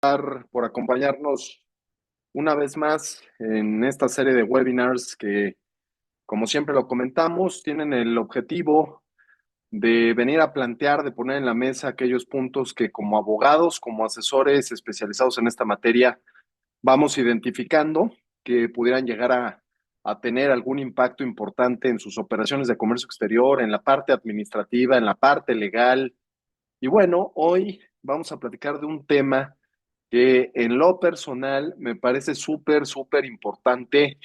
por acompañarnos una vez más en esta serie de webinars que, como siempre lo comentamos, tienen el objetivo de venir a plantear, de poner en la mesa aquellos puntos que como abogados, como asesores especializados en esta materia, vamos identificando que pudieran llegar a tener algún impacto importante en sus operaciones de comercio exterior, en la parte administrativa, en la parte legal. Y bueno, hoy vamos a platicar de un tema que en lo personal me parece súper importante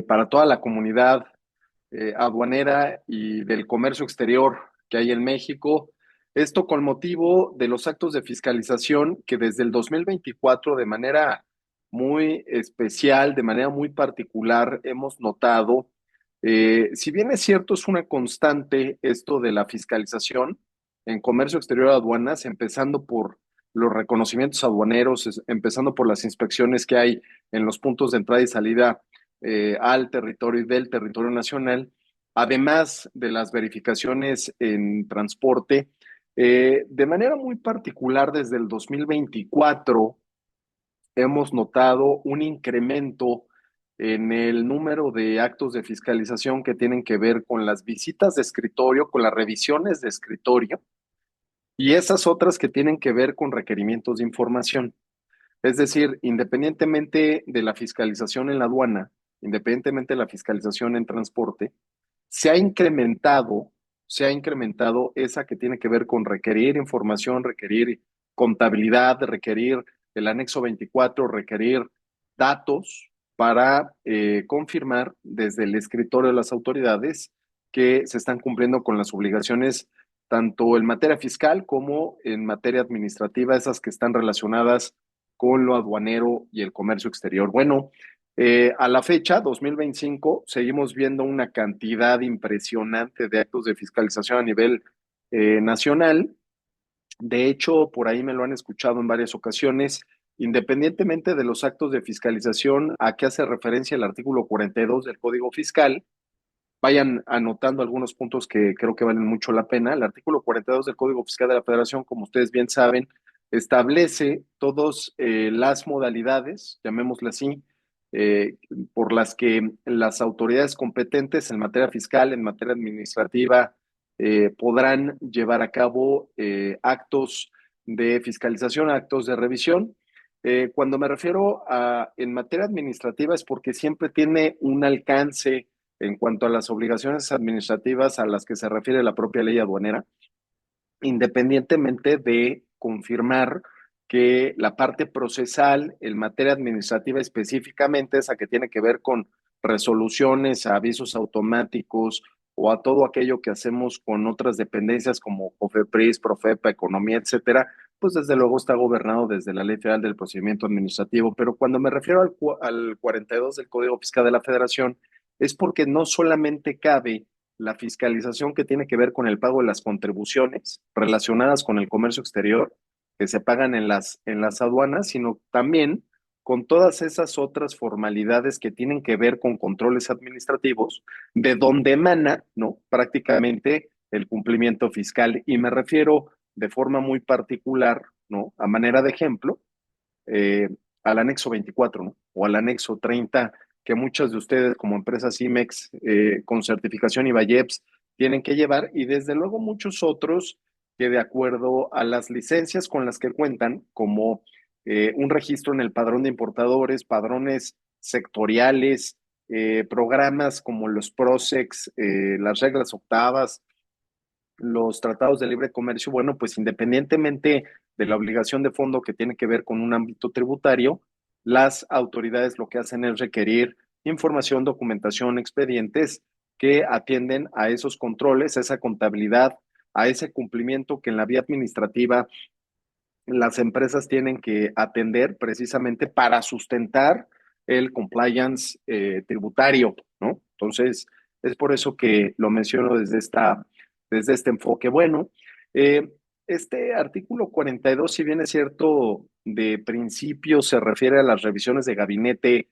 para toda la comunidad aduanera y del comercio exterior que hay en México. Esto con motivo de los actos de fiscalización que desde el 2024 de manera muy especial, de manera muy particular, hemos notado. Si bien es cierto, es una constante esto de la fiscalización en comercio exterior de aduanas, empezando por los reconocimientos aduaneros, empezando por las inspecciones que hay en los puntos de entrada y salida al territorio y del territorio nacional, además de las verificaciones en transporte. De manera muy particular, desde el 2024 hemos notado un incremento en el número de actos de fiscalización que tienen que ver con las visitas de escritorio, con las revisiones de escritorio y esas otras que tienen que ver con requerimientos de información. Es decir, independientemente de la fiscalización en la aduana, independientemente de la fiscalización en transporte, se ha incrementado, se ha incrementado esa que tiene que ver con requerir información, requerir contabilidad, requerir el anexo 24, requerir datos para confirmar desde el escritorio de las autoridades que se están cumpliendo con las obligaciones tanto en materia fiscal como en materia administrativa, esas que están relacionadas con lo aduanero y el comercio exterior. Bueno, a la fecha, 2025, seguimos viendo una cantidad impresionante de actos de fiscalización a nivel nacional. De hecho, por ahí me lo han escuchado en varias ocasiones, independientemente de los actos de fiscalización a qué hace referencia el artículo 42 del Código Fiscal. Vayan anotando algunos puntos que creo que valen mucho la pena. El artículo 42 del Código Fiscal de la Federación, como ustedes bien saben, establece todas las modalidades, llamémosle así, eh, por las que las autoridades competentes en materia fiscal, en materia administrativa, podrán llevar a cabo actos de fiscalización, actos de revisión. Cuando me refiero a en materia administrativa es porque siempre tiene un alcance en cuanto a las obligaciones administrativas a las que se refiere la propia ley aduanera, independientemente de confirmar que la parte procesal en materia administrativa específicamente, esa que tiene que ver con resoluciones, avisos automáticos o a todo aquello que hacemos con otras dependencias como COFEPRIS, PROFEPA, Economía, etcétera, pues desde luego está gobernado desde la Ley Federal del Procedimiento Administrativo. Pero cuando me refiero al 42 del Código Fiscal de la Federación, es porque no solamente cabe la fiscalización que tiene que ver con el pago de las contribuciones relacionadas con el comercio exterior que se pagan en las aduanas, sino también con todas esas otras formalidades que tienen que ver con controles administrativos, de donde emana, ¿no? Prácticamente el cumplimiento fiscal. Y me refiero de forma muy particular, ¿no? A manera de ejemplo, eh, al anexo 24, ¿no? O al anexo 30, que muchas de ustedes como empresas IMEX con certificación IVAYEPS tienen que llevar, y desde luego muchos otros que de acuerdo a las licencias con las que cuentan, como un registro en el padrón de importadores, padrones sectoriales, programas como los PROSEX, las reglas octavas, los tratados de libre comercio, bueno, pues independientemente de la obligación de fondo que tiene que ver con un ámbito tributario, las autoridades lo que hacen es requerir información, documentación, expedientes que atienden a esos controles, a esa contabilidad, a ese cumplimiento que en la vía administrativa las empresas tienen que atender precisamente para sustentar el compliance tributario, ¿no? Entonces, es por eso que lo menciono desde este enfoque. Bueno, eh, este artículo 42, si bien es cierto, de principio se refiere a las revisiones de gabinete,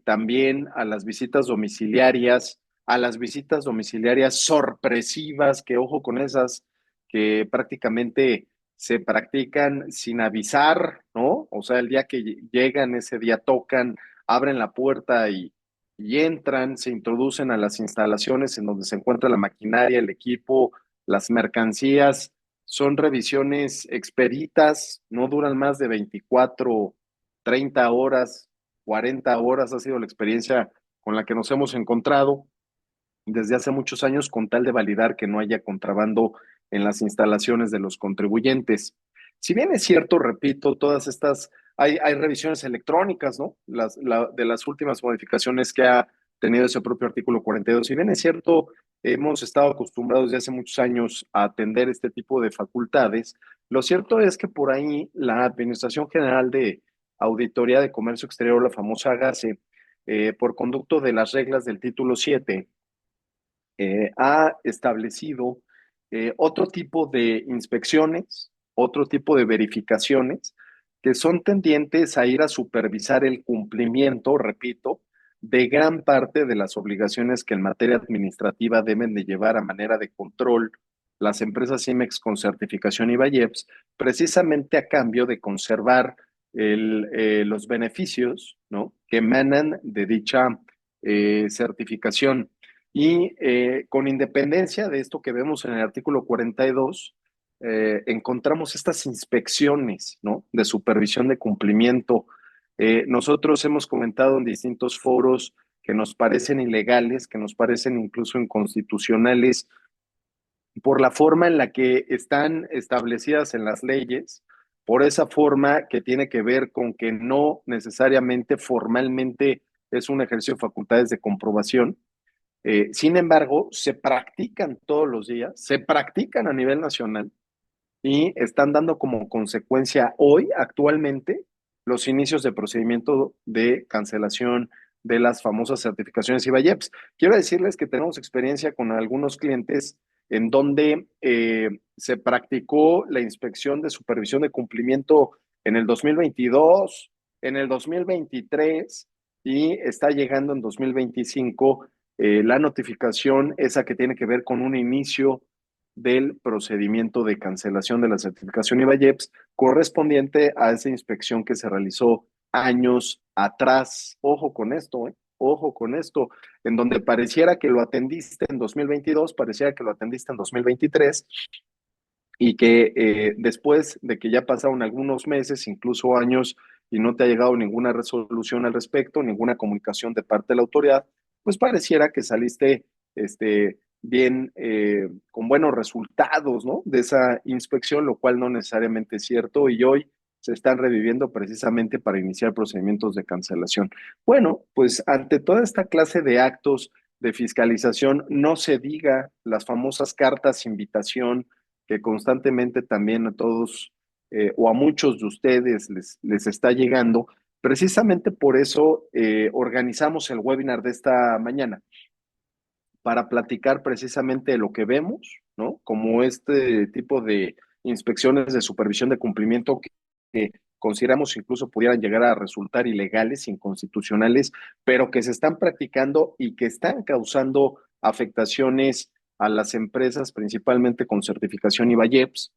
también a las visitas domiciliarias sorpresivas, que ojo con esas, que prácticamente se practican sin avisar, ¿no? O sea, el día que llegan, ese día tocan, abren la puerta y entran, se introducen a las instalaciones en donde se encuentra la maquinaria, el equipo, las mercancías. Son revisiones expeditas, no duran más de 24, 30 horas, 40 horas, ha sido la experiencia con la que nos hemos encontrado desde hace muchos años con tal de validar que no haya contrabando en las instalaciones de los contribuyentes. Si bien es cierto, repito, todas estas, hay revisiones electrónicas, ¿no? De las últimas modificaciones que ha tenido ese propio artículo 42. Si bien es cierto, hemos estado acostumbrados desde hace muchos años a atender este tipo de facultades, lo cierto es que por ahí la Administración General de Auditoría de Comercio Exterior, la famosa AGACE, por conducto de las reglas del título 7, ha establecido otro tipo de inspecciones, otro tipo de verificaciones que son tendientes a ir a supervisar el cumplimiento, repito, de gran parte de las obligaciones que en materia administrativa deben de llevar a manera de control las empresas IMEX con certificación IVAIEPS, precisamente a cambio de conservar los beneficios, ¿no?, que emanan de dicha certificación. Y con independencia de esto que vemos en el artículo 42, encontramos estas inspecciones, ¿no?, de supervisión de cumplimiento. Nosotros hemos comentado en distintos foros que nos parecen ilegales, que nos parecen incluso inconstitucionales, por la forma en la que están establecidas en las leyes, por esa forma que tiene que ver con que no necesariamente formalmente es un ejercicio de facultades de comprobación. Sin embargo, se practican todos los días, se practican a nivel nacional y están dando como consecuencia hoy, actualmente, los inicios de procedimiento de cancelación de las famosas certificaciones IVAIEPS. Quiero decirles que tenemos experiencia con algunos clientes en donde se practicó la inspección de supervisión de cumplimiento en el 2022, en el 2023 y está llegando en 2025 la notificación esa que tiene que ver con un inicio del procedimiento de cancelación de la certificación IVAIEPS correspondiente a esa inspección que se realizó años atrás. Ojo con esto, ¿eh? Ojo con esto, en donde pareciera que lo atendiste en 2022, pareciera que lo atendiste en 2023 y que después de que ya pasaron algunos meses, incluso años, y no te ha llegado ninguna resolución al respecto, ninguna comunicación de parte de la autoridad, pues pareciera que saliste bien, con buenos resultados, ¿no?, de esa inspección, lo cual no necesariamente es cierto, y hoy se están reviviendo precisamente para iniciar procedimientos de cancelación. Bueno, pues ante toda esta clase de actos de fiscalización, no se diga las famosas cartas invitación que constantemente también a todos o a muchos de ustedes les está llegando. Precisamente por eso organizamos el webinar de esta mañana, para platicar precisamente de lo que vemos, ¿no? Como este tipo de inspecciones de supervisión de cumplimiento que consideramos incluso pudieran llegar a resultar ilegales, inconstitucionales, pero que se están practicando y que están causando afectaciones a las empresas, principalmente con certificación IVAIEPS.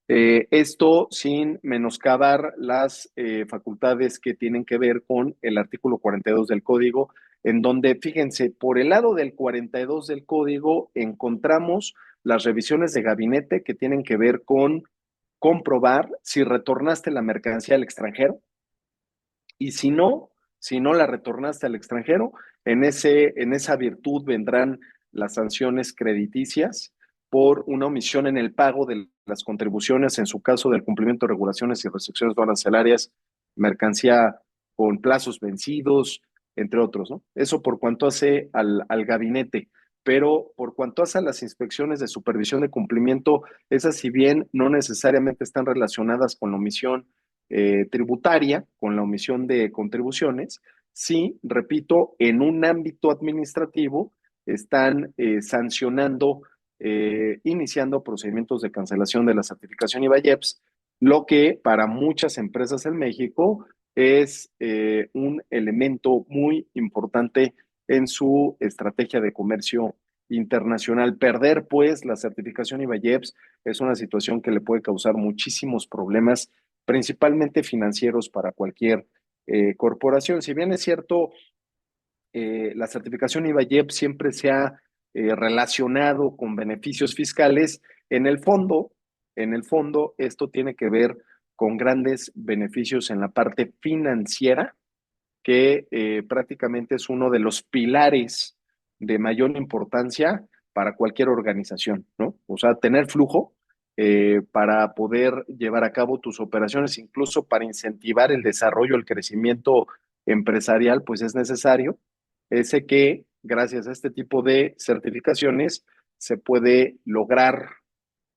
Esto sin menoscabar las facultades que tienen que ver con el artículo 42 del código, en donde, fíjense, por el lado del 42 del código encontramos las revisiones de gabinete que tienen que ver con comprobar si retornaste la mercancía al extranjero y si no la retornaste al extranjero, en esa virtud vendrán las sanciones crediticias por una omisión en el pago de las contribuciones, en su caso del cumplimiento de regulaciones y restricciones no arancelarias, mercancía con plazos vencidos, entre otros, ¿no? Eso por cuanto hace al gabinete. Pero por cuanto hace a las inspecciones de supervisión de cumplimiento, esas, si bien no necesariamente están relacionadas con la omisión tributaria, con la omisión de contribuciones, sí, repito, en un ámbito administrativo están sancionando, iniciando procedimientos de cancelación de la certificación IVAIEPS, lo que para muchas empresas en México es un elemento muy importante en su estrategia de comercio internacional. Perder, pues, la certificación IVAYEPS es una situación que le puede causar muchísimos problemas, principalmente financieros para cualquier corporación. Si bien es cierto, la certificación IVAYEP siempre se ha relacionado con beneficios fiscales. En el fondo, esto tiene que ver con grandes beneficios en la parte financiera, que prácticamente es uno de los pilares de mayor importancia para cualquier organización, ¿no? O sea, tener flujo para poder llevar a cabo tus operaciones, incluso para incentivar el desarrollo, el crecimiento empresarial, pues es necesario. Ese que, gracias a este tipo de certificaciones, se puede lograr,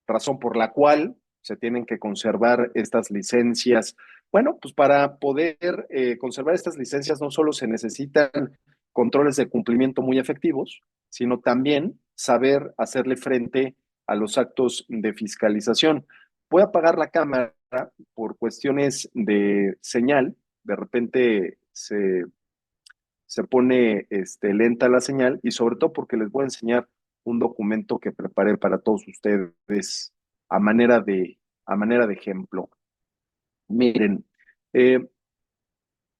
razón por la cual se tienen que conservar estas licencias. Bueno, pues para poder conservar estas licencias no solo se necesitan controles de cumplimiento muy efectivos, sino también saber hacerle frente a los actos de fiscalización. Voy a apagar la cámara por cuestiones de señal, de repente se pone lenta la señal, y sobre todo porque les voy a enseñar un documento que preparé para todos ustedes a manera a manera de ejemplo. Miren, eh,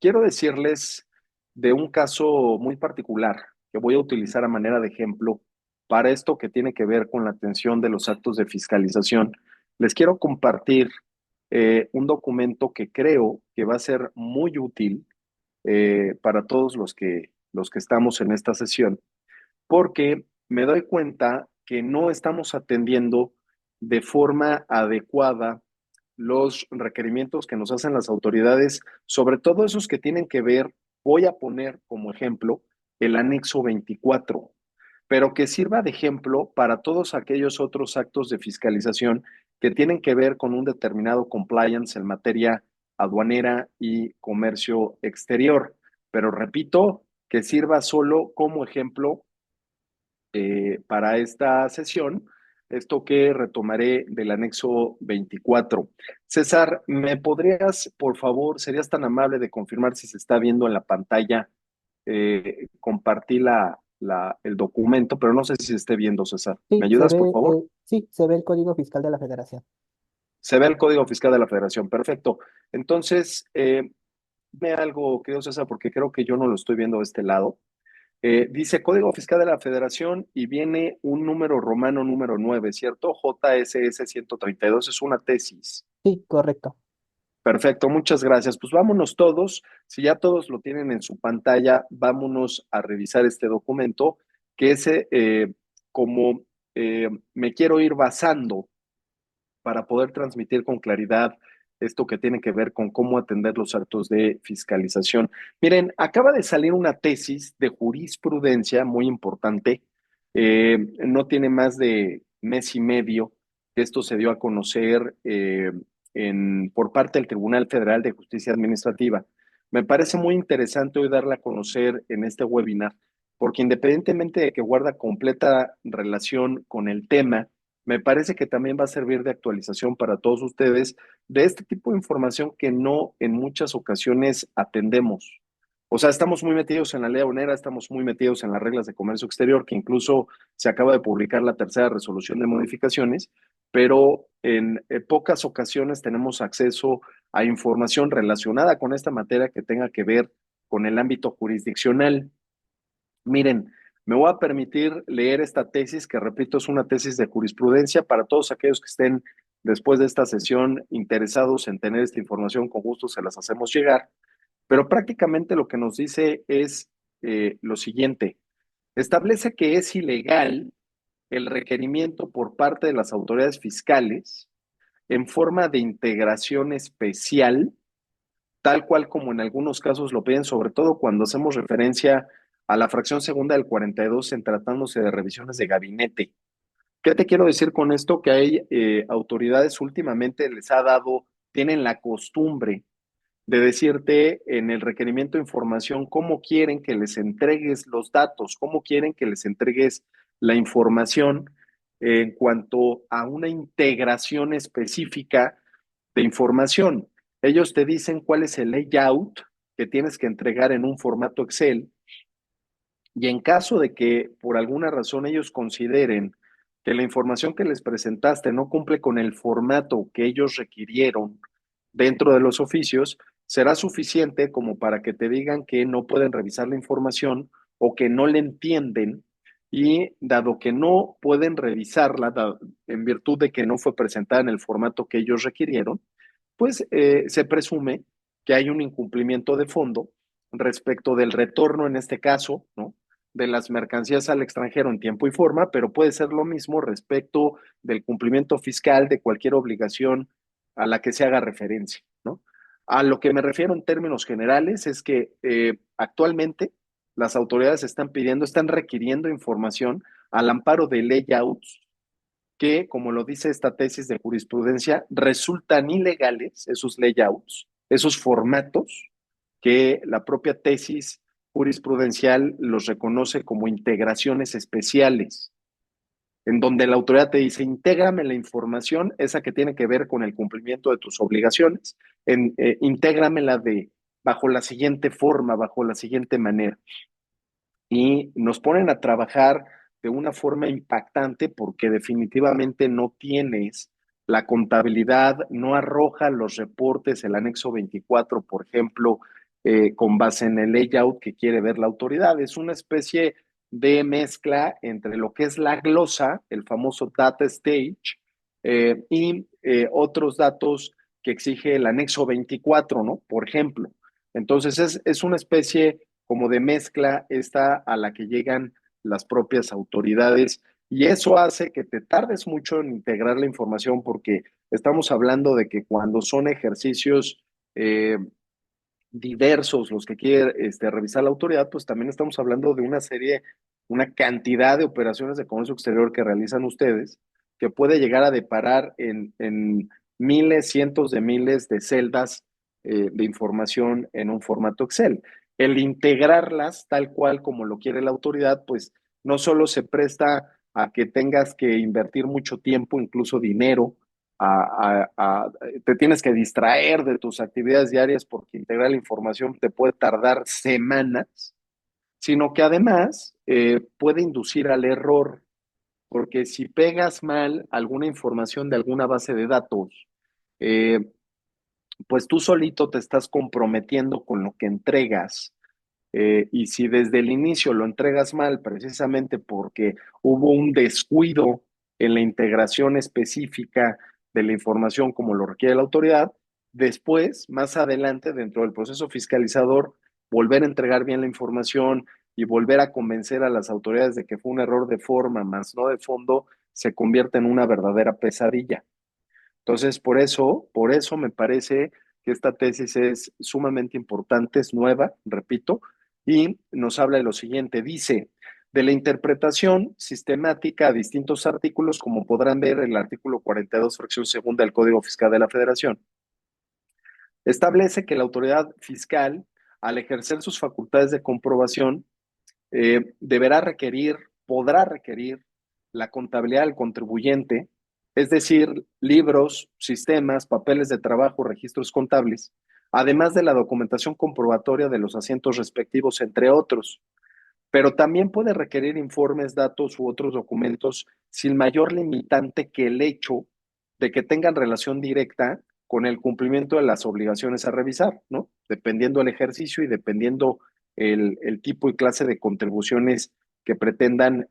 quiero decirles de un caso muy particular que voy a utilizar a manera de ejemplo para esto que tiene que ver con la atención de los actos de fiscalización. Les quiero compartir un documento que creo que va a ser muy útil para todos los que estamos en esta sesión, porque me doy cuenta que no estamos atendiendo de forma adecuada los requerimientos que nos hacen las autoridades, sobre todo esos que tienen que ver, voy a poner como ejemplo el anexo 24, pero que sirva de ejemplo para todos aquellos otros actos de fiscalización que tienen que ver con un determinado compliance en materia aduanera y comercio exterior. Pero repito, que sirva solo como ejemplo para esta sesión, esto que retomaré del anexo 24. César, ¿me podrías, por favor, serías tan amable de confirmar si se está viendo en la pantalla? Compartí el documento, pero no sé si se esté viendo, César. ¿Me Sí, ayudas, por favor? sí, se ve el Código Fiscal de la Federación. Se ve el Código Fiscal de la Federación. Perfecto. Entonces, dime algo, querido César, porque creo que yo no lo estoy viendo de este lado. Dice Código Fiscal de la Federación y viene un número romano número 9, ¿cierto? JSS 132, es una tesis. Sí, correcto. Perfecto, muchas gracias. Pues vámonos todos. Si ya todos lo tienen en su pantalla, vámonos a revisar este documento, que es como me quiero ir basando para poder transmitir con claridad esto que tiene que ver con cómo atender los actos de fiscalización. Miren, acaba de salir una tesis de jurisprudencia muy importante. No tiene más de mes y medio que esto se dio a conocer por parte del Tribunal Federal de Justicia Administrativa. Me parece muy interesante hoy darla a conocer en este webinar, porque independientemente de que guarda completa relación con el tema, me parece que también va a servir de actualización para todos ustedes de este tipo de información que no en muchas ocasiones atendemos. O sea, estamos muy metidos en la ley aduanera, estamos muy metidos en las reglas de comercio exterior, que incluso se acaba de publicar la tercera resolución de modificaciones, pero en pocas ocasiones tenemos acceso a información relacionada con esta materia que tenga que ver con el ámbito jurisdiccional. Miren, me voy a permitir leer esta tesis, que repito, es una tesis de jurisprudencia para todos aquellos que estén después de esta sesión interesados en tener esta información, con gusto se las hacemos llegar. Pero prácticamente lo que nos dice es lo siguiente: establece que es ilegal el requerimiento por parte de las autoridades fiscales en forma de integración especial, tal cual como en algunos casos lo piden, sobre todo cuando hacemos referencia a la fracción segunda del 42 en tratándose de revisiones de gabinete. ¿Qué te quiero decir con esto? Que hay autoridades últimamente les ha dado, tienen la costumbre de decirte en el requerimiento de información cómo quieren que les entregues los datos, cómo quieren que les entregues la información en cuanto a una integración específica de información. Ellos te dicen cuál es el layout que tienes que entregar en un formato Excel, Y en caso de que por alguna razón ellos consideren que la información que les presentaste no cumple con el formato que ellos requirieron dentro de los oficios, será suficiente como para que te digan que no pueden revisar la información o que no le entienden y dado que no pueden revisarla en virtud de que no fue presentada en el formato que ellos requirieron, pues se presume que hay un incumplimiento de fondo respecto del retorno, en este caso, ¿no? De las mercancías al extranjero en tiempo y forma, pero puede ser lo mismo respecto del cumplimiento fiscal de cualquier obligación a la que se haga referencia, ¿no? A lo que me refiero en términos generales es que actualmente las autoridades están pidiendo, están requiriendo información al amparo de layouts que, como lo dice esta tesis de jurisprudencia, resultan ilegales esos layouts, esos formatos que la propia tesis jurisprudencial los reconoce como integraciones especiales, en donde la autoridad te dice, intégrame la información, esa que tiene que ver con el cumplimiento de tus obligaciones, intégramela bajo la siguiente forma, bajo la siguiente manera. Y nos ponen a trabajar de una forma impactante porque definitivamente no tienes la contabilidad, no arroja los reportes, el anexo 24, por ejemplo, con base en el layout que quiere ver la autoridad. Es una especie de mezcla entre lo que es la glosa, el famoso data stage, y otros datos que exige el anexo 24, ¿no? Por ejemplo. Entonces es una especie como de mezcla esta a la que llegan las propias autoridades y eso hace que te tardes mucho en integrar la información porque estamos hablando de que cuando son ejercicios diversos los que quiere revisar la autoridad, pues también estamos hablando de una serie, una cantidad de operaciones de comercio exterior que realizan ustedes, que puede llegar a deparar en miles, cientos de miles de celdas de información en un formato Excel. El integrarlas tal cual como lo quiere la autoridad, pues no solo se presta a que tengas que invertir mucho tiempo, incluso dinero, te tienes que distraer de tus actividades diarias porque integrar la información te puede tardar semanas, sino que además puede inducir al error, porque si pegas mal alguna información de alguna base de datos, eh, pues tú solito te estás comprometiendo con lo que entregas. Y si desde el inicio lo entregas mal, precisamente porque hubo un descuido en la integración específica de la información como lo requiere la autoridad, después, más adelante, dentro del proceso fiscalizador, volver a entregar bien la información y volver a convencer a las autoridades de que fue un error de forma, más no de fondo, se convierte en una verdadera pesadilla. Entonces, por eso me parece que esta tesis es sumamente importante, es nueva, repito, y nos habla de lo siguiente. Dice, de la interpretación sistemática a distintos artículos, como podrán ver en el artículo 42, fracción segunda del Código Fiscal de la Federación, establece que la autoridad fiscal, al ejercer sus facultades de comprobación, deberá requerir, podrá requerir la contabilidad del contribuyente, es decir, libros, sistemas, papeles de trabajo, registros contables, además de la documentación comprobatoria de los asientos respectivos, entre otros. Pero también puede requerir informes, datos u otros documentos sin mayor limitante que el hecho de que tengan relación directa con el cumplimiento de las obligaciones a revisar, ¿no? Dependiendo el ejercicio y dependiendo el tipo y clase de contribuciones que pretendan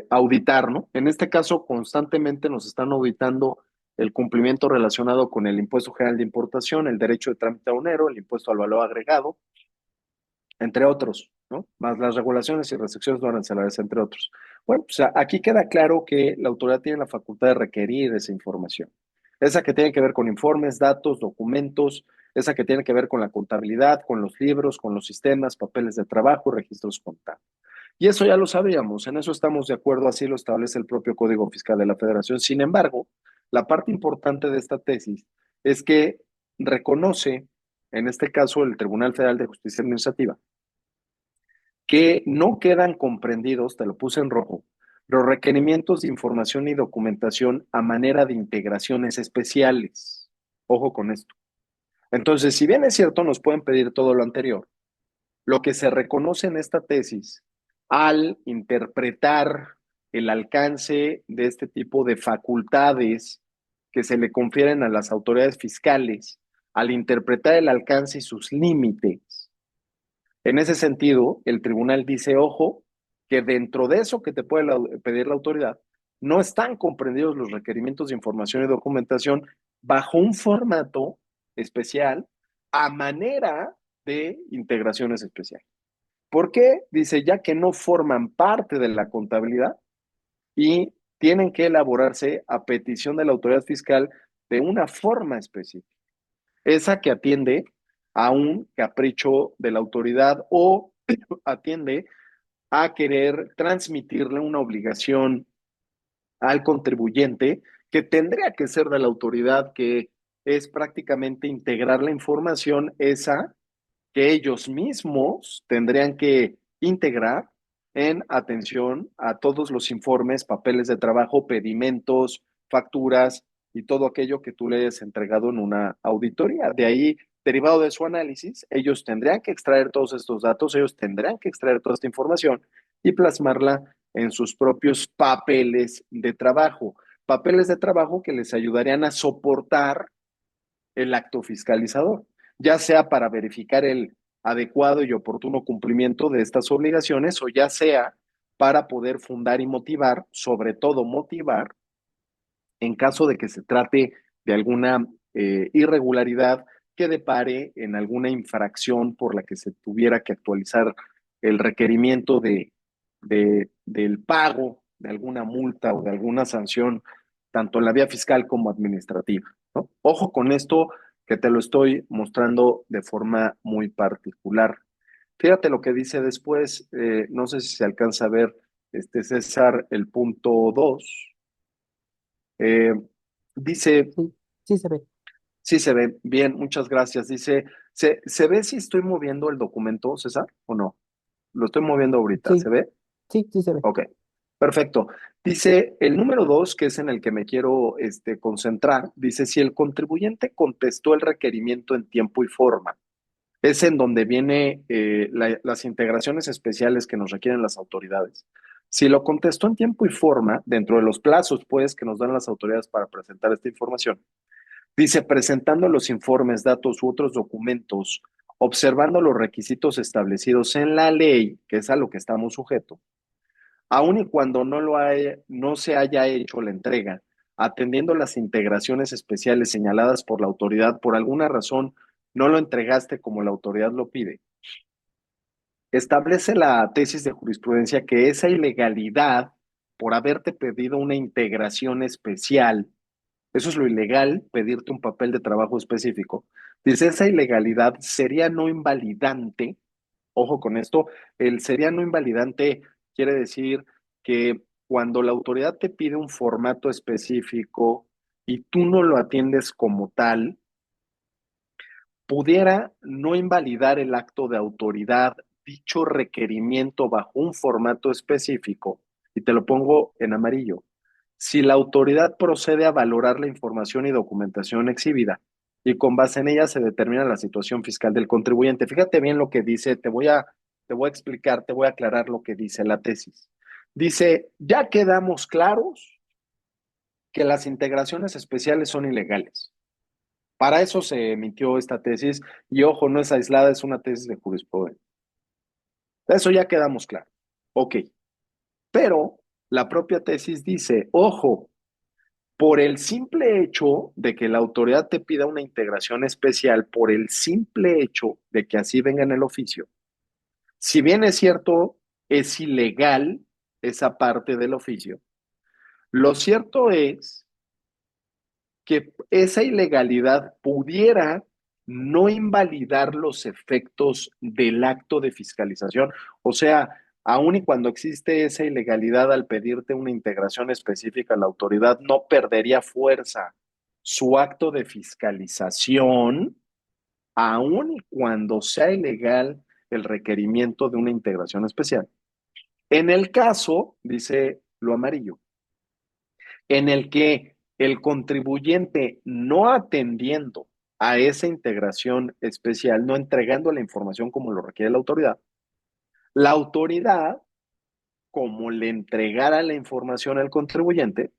auditar, ¿no? En este caso, constantemente nos están auditando el cumplimiento relacionado con el impuesto general de importación, el derecho de trámite aduanero, el impuesto al valor agregado, entre otros, ¿no? Más las regulaciones y restricciones arancelarias, entre otros. Bueno, pues aquí queda claro que la autoridad tiene la facultad de requerir esa información. Esa que tiene que ver con informes, datos, documentos, esa que tiene que ver con la contabilidad, con los libros, con los sistemas, papeles de trabajo, registros contables. Y eso ya lo sabíamos, en eso estamos de acuerdo, así lo establece el propio Código Fiscal de la Federación. Sin embargo, la parte importante de esta tesis es que reconoce, en este caso, el Tribunal Federal de Justicia Administrativa, que no quedan comprendidos, te lo puse en rojo, los requerimientos de información y documentación a manera de integraciones especiales. Ojo con esto. Entonces, si bien es cierto, nos pueden pedir todo lo anterior, Lo que se reconoce en esta tesis al interpretar el alcance de este tipo de facultades que se le confieren a las autoridades fiscales, al interpretar el alcance y sus límites. En ese sentido, el tribunal dice, ojo, que dentro de eso que te puede pedir la autoridad, no están comprendidos los requerimientos de información y documentación bajo un formato especial a manera de integraciones especiales. ¿Por qué? Dice, ya que no forman parte de la contabilidad y tienen que elaborarse a petición de la autoridad fiscal de una forma específica, esa que atiende a un capricho de la autoridad o atiende a querer transmitirle una obligación al contribuyente que tendría que ser de la autoridad, que es prácticamente integrar la información esa que ellos mismos tendrían que integrar en atención a todos los informes, papeles de trabajo, pedimentos, facturas y todo aquello que tú le hayas entregado en una auditoría. De ahí, derivado de su análisis, ellos tendrían que extraer todos estos datos, ellos tendrán que extraer toda esta información y plasmarla en sus propios papeles de trabajo que les ayudarían a soportar el acto fiscalizador, ya sea para verificar el adecuado y oportuno cumplimiento de estas obligaciones o ya sea para poder fundar y motivar, sobre todo motivar, en caso de que se trate de alguna irregularidad que depare en alguna infracción por la que se tuviera que actualizar el requerimiento del pago de alguna multa o de alguna sanción, tanto en la vía fiscal como administrativa, ¿no? Ojo con esto que te lo estoy mostrando de forma muy particular. Fíjate lo que dice después, no sé si se alcanza a ver, César, el punto 2. Eh, dice, Sí, sí se ve. sí se ve bien, muchas gracias. Dice, ¿se ve si estoy moviendo el documento, César, o no? Lo estoy moviendo ahorita, ¿se Sí, ve? sí, sí se ve. Ok, perfecto. Dice el número 2, que es en el que me quiero concentrar, dice, si el contribuyente contestó el requerimiento en tiempo y forma, es en donde viene las integraciones especiales que nos requieren las autoridades. Si lo contestó en tiempo y forma, dentro de los plazos, pues, que nos dan las autoridades para presentar esta información, dice, presentando los informes, datos u otros documentos, observando los requisitos establecidos en la ley, que es a lo que estamos sujetos, aun y cuando no se haya hecho la entrega, atendiendo las integraciones especiales señaladas por la autoridad, por alguna razón no lo entregaste como la autoridad lo pide, establece la tesis de jurisprudencia que esa ilegalidad por haberte pedido una integración especial, eso es lo ilegal, pedirte un papel de trabajo específico. Dice, esa ilegalidad sería no invalidante, ojo con esto, el sería no invalidante quiere decir que cuando la autoridad te pide un formato específico y tú no lo atiendes como tal, pudiera no invalidar el acto de autoridad dicho requerimiento bajo un formato específico, y te lo pongo en amarillo, si la autoridad procede a valorar la información y documentación exhibida y con base en ella se determina la situación fiscal del contribuyente. Fíjate bien lo que dice, te voy a explicar, te voy a aclarar lo que dice la tesis. Dice, ya quedamos claros que las integraciones especiales son ilegales. Para eso se emitió esta tesis y ojo, no es aislada, es una tesis de jurisprudencia. Eso ya quedamos claros. Ok, pero la propia tesis dice, ojo, por el simple hecho de que la autoridad te pida una integración especial, por el simple hecho de que así venga en el oficio, si bien es cierto, es ilegal esa parte del oficio, lo cierto es que esa ilegalidad pudiera no invalidar los efectos del acto de fiscalización. O sea, aun y cuando existe esa ilegalidad al pedirte una integración específica, la autoridad no perdería fuerza su acto de fiscalización, aun y cuando sea ilegal el requerimiento de una integración especial. En el caso, dice lo amarillo, en el que el contribuyente no atendiendo a esa integración especial, no entregando la información como lo requiere la autoridad, como le entregara la información al contribuyente,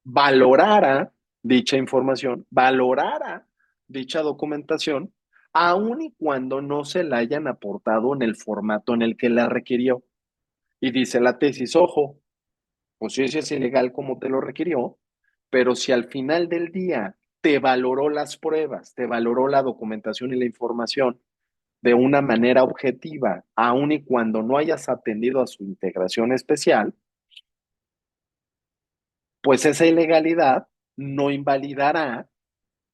valorara dicha información, valorara dicha documentación, aun y cuando no se la hayan aportado en el formato en el que la requirió. Y dice la tesis, ojo, pues sí, sí es ilegal como te lo requirió, pero si al final del día te valoró las pruebas, te valoró la documentación y la información de una manera objetiva, aun y cuando no hayas atendido a su integración especial, pues esa ilegalidad no invalidará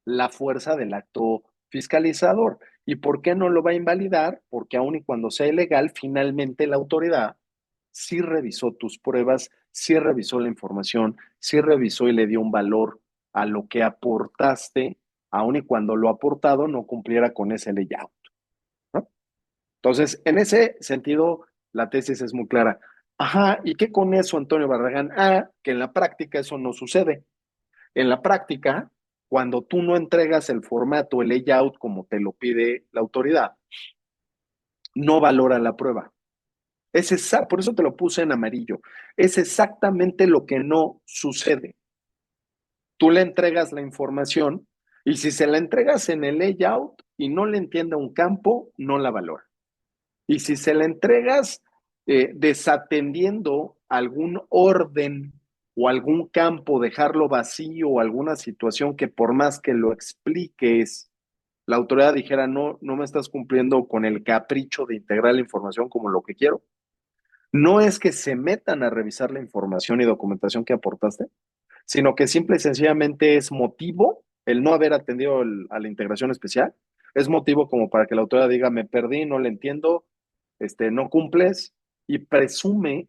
la fuerza del acto fiscalizador. ¿Y por qué no lo va a invalidar? Porque aun y cuando sea ilegal, finalmente la autoridad sí revisó tus pruebas, sí revisó la información, sí revisó y le dio un valor a lo que aportaste, aun y cuando lo aportado no cumpliera con ese layout, ¿no? Entonces, en ese sentido, la tesis es muy clara. Ajá, ¿y qué con eso, Antonio Barragán? Ah, que en la práctica eso no sucede. En la práctica, cuando tú no entregas el formato, el layout como te lo pide la autoridad, no valora la prueba. Por eso te lo puse en amarillo. Es exactamente lo que no sucede. Tú le entregas la información y si se la entregas en el layout y no le entiende un campo, no la valora. Y si se la entregas desatendiendo algún orden o algún campo, dejarlo vacío o alguna situación que por más que lo expliques, la autoridad dijera, no, no me estás cumpliendo con el capricho de integrar la información como lo que quiero. No es que se metan a revisar la información y documentación que aportaste, sino que simple y sencillamente es motivo el no haber atendido a la integración especial. Es motivo como para que la autoridad diga, me perdí, no le entiendo, no cumples y presume,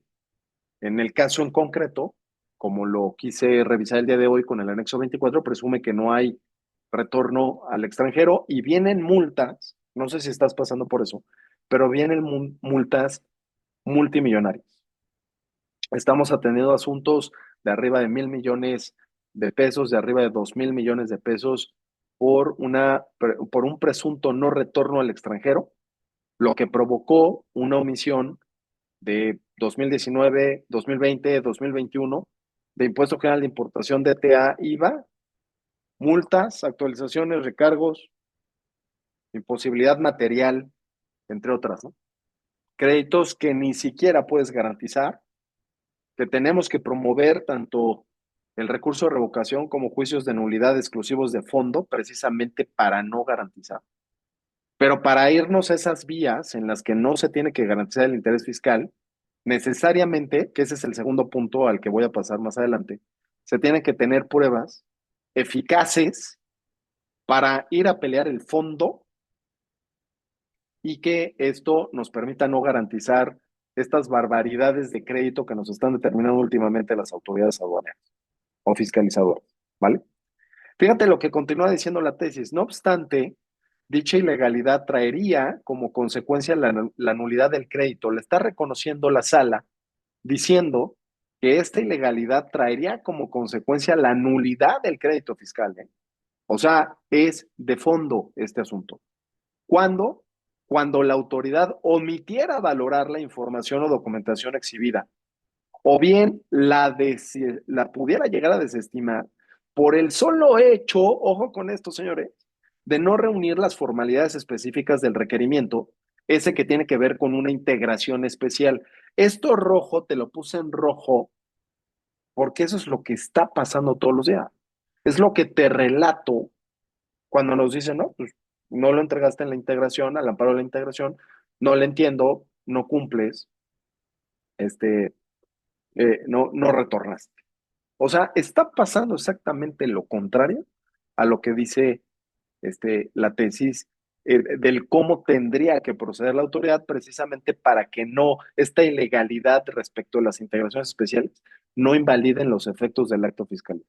en el caso en concreto, como lo quise revisar el día de hoy con el anexo 24, presume que no hay retorno al extranjero y vienen multas, no sé si estás pasando por eso, pero vienen multas multimillonarias. Estamos atendiendo asuntos de arriba de 1,000 millones de pesos, de arriba de 2,000 millones de pesos por un presunto no retorno al extranjero, lo que provocó una omisión de 2019, 2020, 2021 de Impuesto General de Importación, DTA, IVA, multas, actualizaciones, recargos, imposibilidad material, entre otras, ¿no? Créditos que ni siquiera puedes garantizar, que tenemos que promover tanto el recurso de revocación como juicios de nulidad exclusivos de fondo, precisamente para no garantizar. Pero para irnos a esas vías en las que no se tiene que garantizar el interés fiscal, necesariamente, que ese es el segundo punto al que voy a pasar más adelante, se tienen que tener pruebas eficaces para ir a pelear el fondo y que esto nos permita no garantizar estas barbaridades de crédito que nos están determinando últimamente las autoridades aduaneras o fiscalizadoras, ¿vale? Fíjate lo que continúa diciendo la tesis. No obstante, dicha ilegalidad traería como consecuencia la nulidad del crédito. Le está reconociendo la sala diciendo que esta ilegalidad traería como consecuencia la nulidad del crédito fiscal, ¿eh? O sea, es de fondo este asunto. ¿Cuándo? Cuando la autoridad omitiera valorar la información o documentación exhibida, o bien la pudiera llegar a desestimar por el solo hecho, ojo con esto, señores, de no reunir las formalidades específicas del requerimiento, ese que tiene que ver con una integración especial. Esto rojo, te lo puse en rojo, porque eso es lo que está pasando todos los días. Es lo que te relato cuando nos dicen, no, pues no lo entregaste en la integración, al amparo de la integración, no le entiendo, no cumples, este, no retornaste. O sea, está pasando exactamente lo contrario a lo que dice la tesis del cómo tendría que proceder la autoridad precisamente para que no esta ilegalidad respecto a las integraciones especiales no invaliden los efectos del acto fiscal.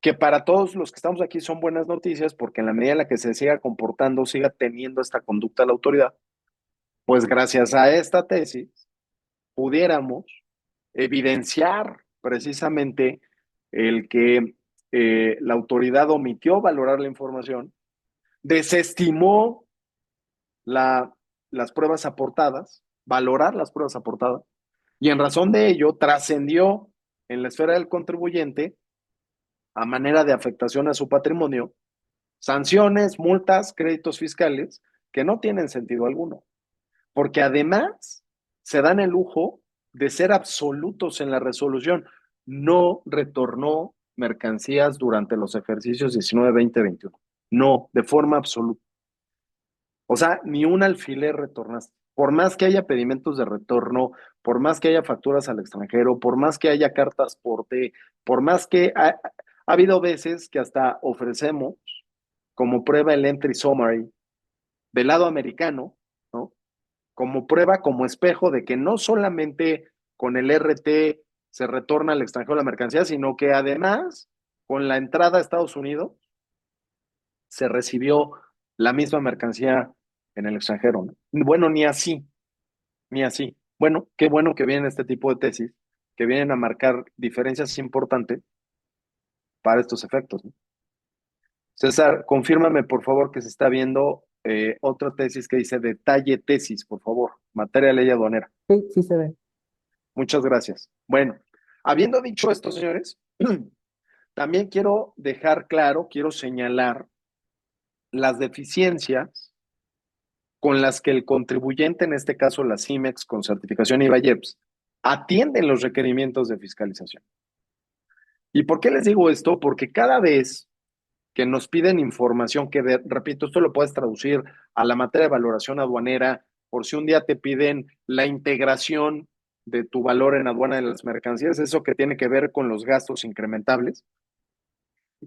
Que para todos los que estamos aquí son buenas noticias porque en la medida en la que se siga comportando, siga teniendo esta conducta la autoridad, pues gracias a esta tesis pudiéramos evidenciar precisamente el que la autoridad omitió valorar la información, desestimó la, las pruebas aportadas, valorar las pruebas aportadas, y en razón de ello trascendió en la esfera del contribuyente a manera de afectación a su patrimonio, sanciones, multas, créditos fiscales que no tienen sentido alguno, porque además se dan el lujo de ser absolutos en la resolución. No retornó mercancías durante los ejercicios 19, 20, 21. No, de forma absoluta. O sea, ni un alfiler retornaste. Por más que haya pedimentos de retorno, por más que haya facturas al extranjero, por más que haya cartas porte, por más que ha habido veces que hasta ofrecemos como prueba el entry summary del lado americano, ¿no? Como prueba, como espejo de que no solamente con el RT se retorna al extranjero la mercancía, sino que además con la entrada a Estados Unidos se recibió la misma mercancía en el extranjero, ¿no? Bueno, ni así, ni así. Bueno, qué bueno que vienen este tipo de tesis, que vienen a marcar diferencias importantes para estos efectos, ¿no? César, confírmame por favor que se está viendo otra tesis que dice detalle tesis, por favor, materia de ley aduanera. Sí, sí se ve. Muchas gracias. Bueno, habiendo dicho esto, señores, también quiero dejar claro, quiero señalar las deficiencias con las que el contribuyente, en este caso la CIMEX con certificación IVA-IEPS, atienden los requerimientos de fiscalización. ¿Y por qué les digo esto? Porque cada vez que nos piden información, repito, esto lo puedes traducir a la materia de valoración aduanera, por si un día te piden la integración de tu valor en aduana de las mercancías, eso que tiene que ver con los gastos incrementables,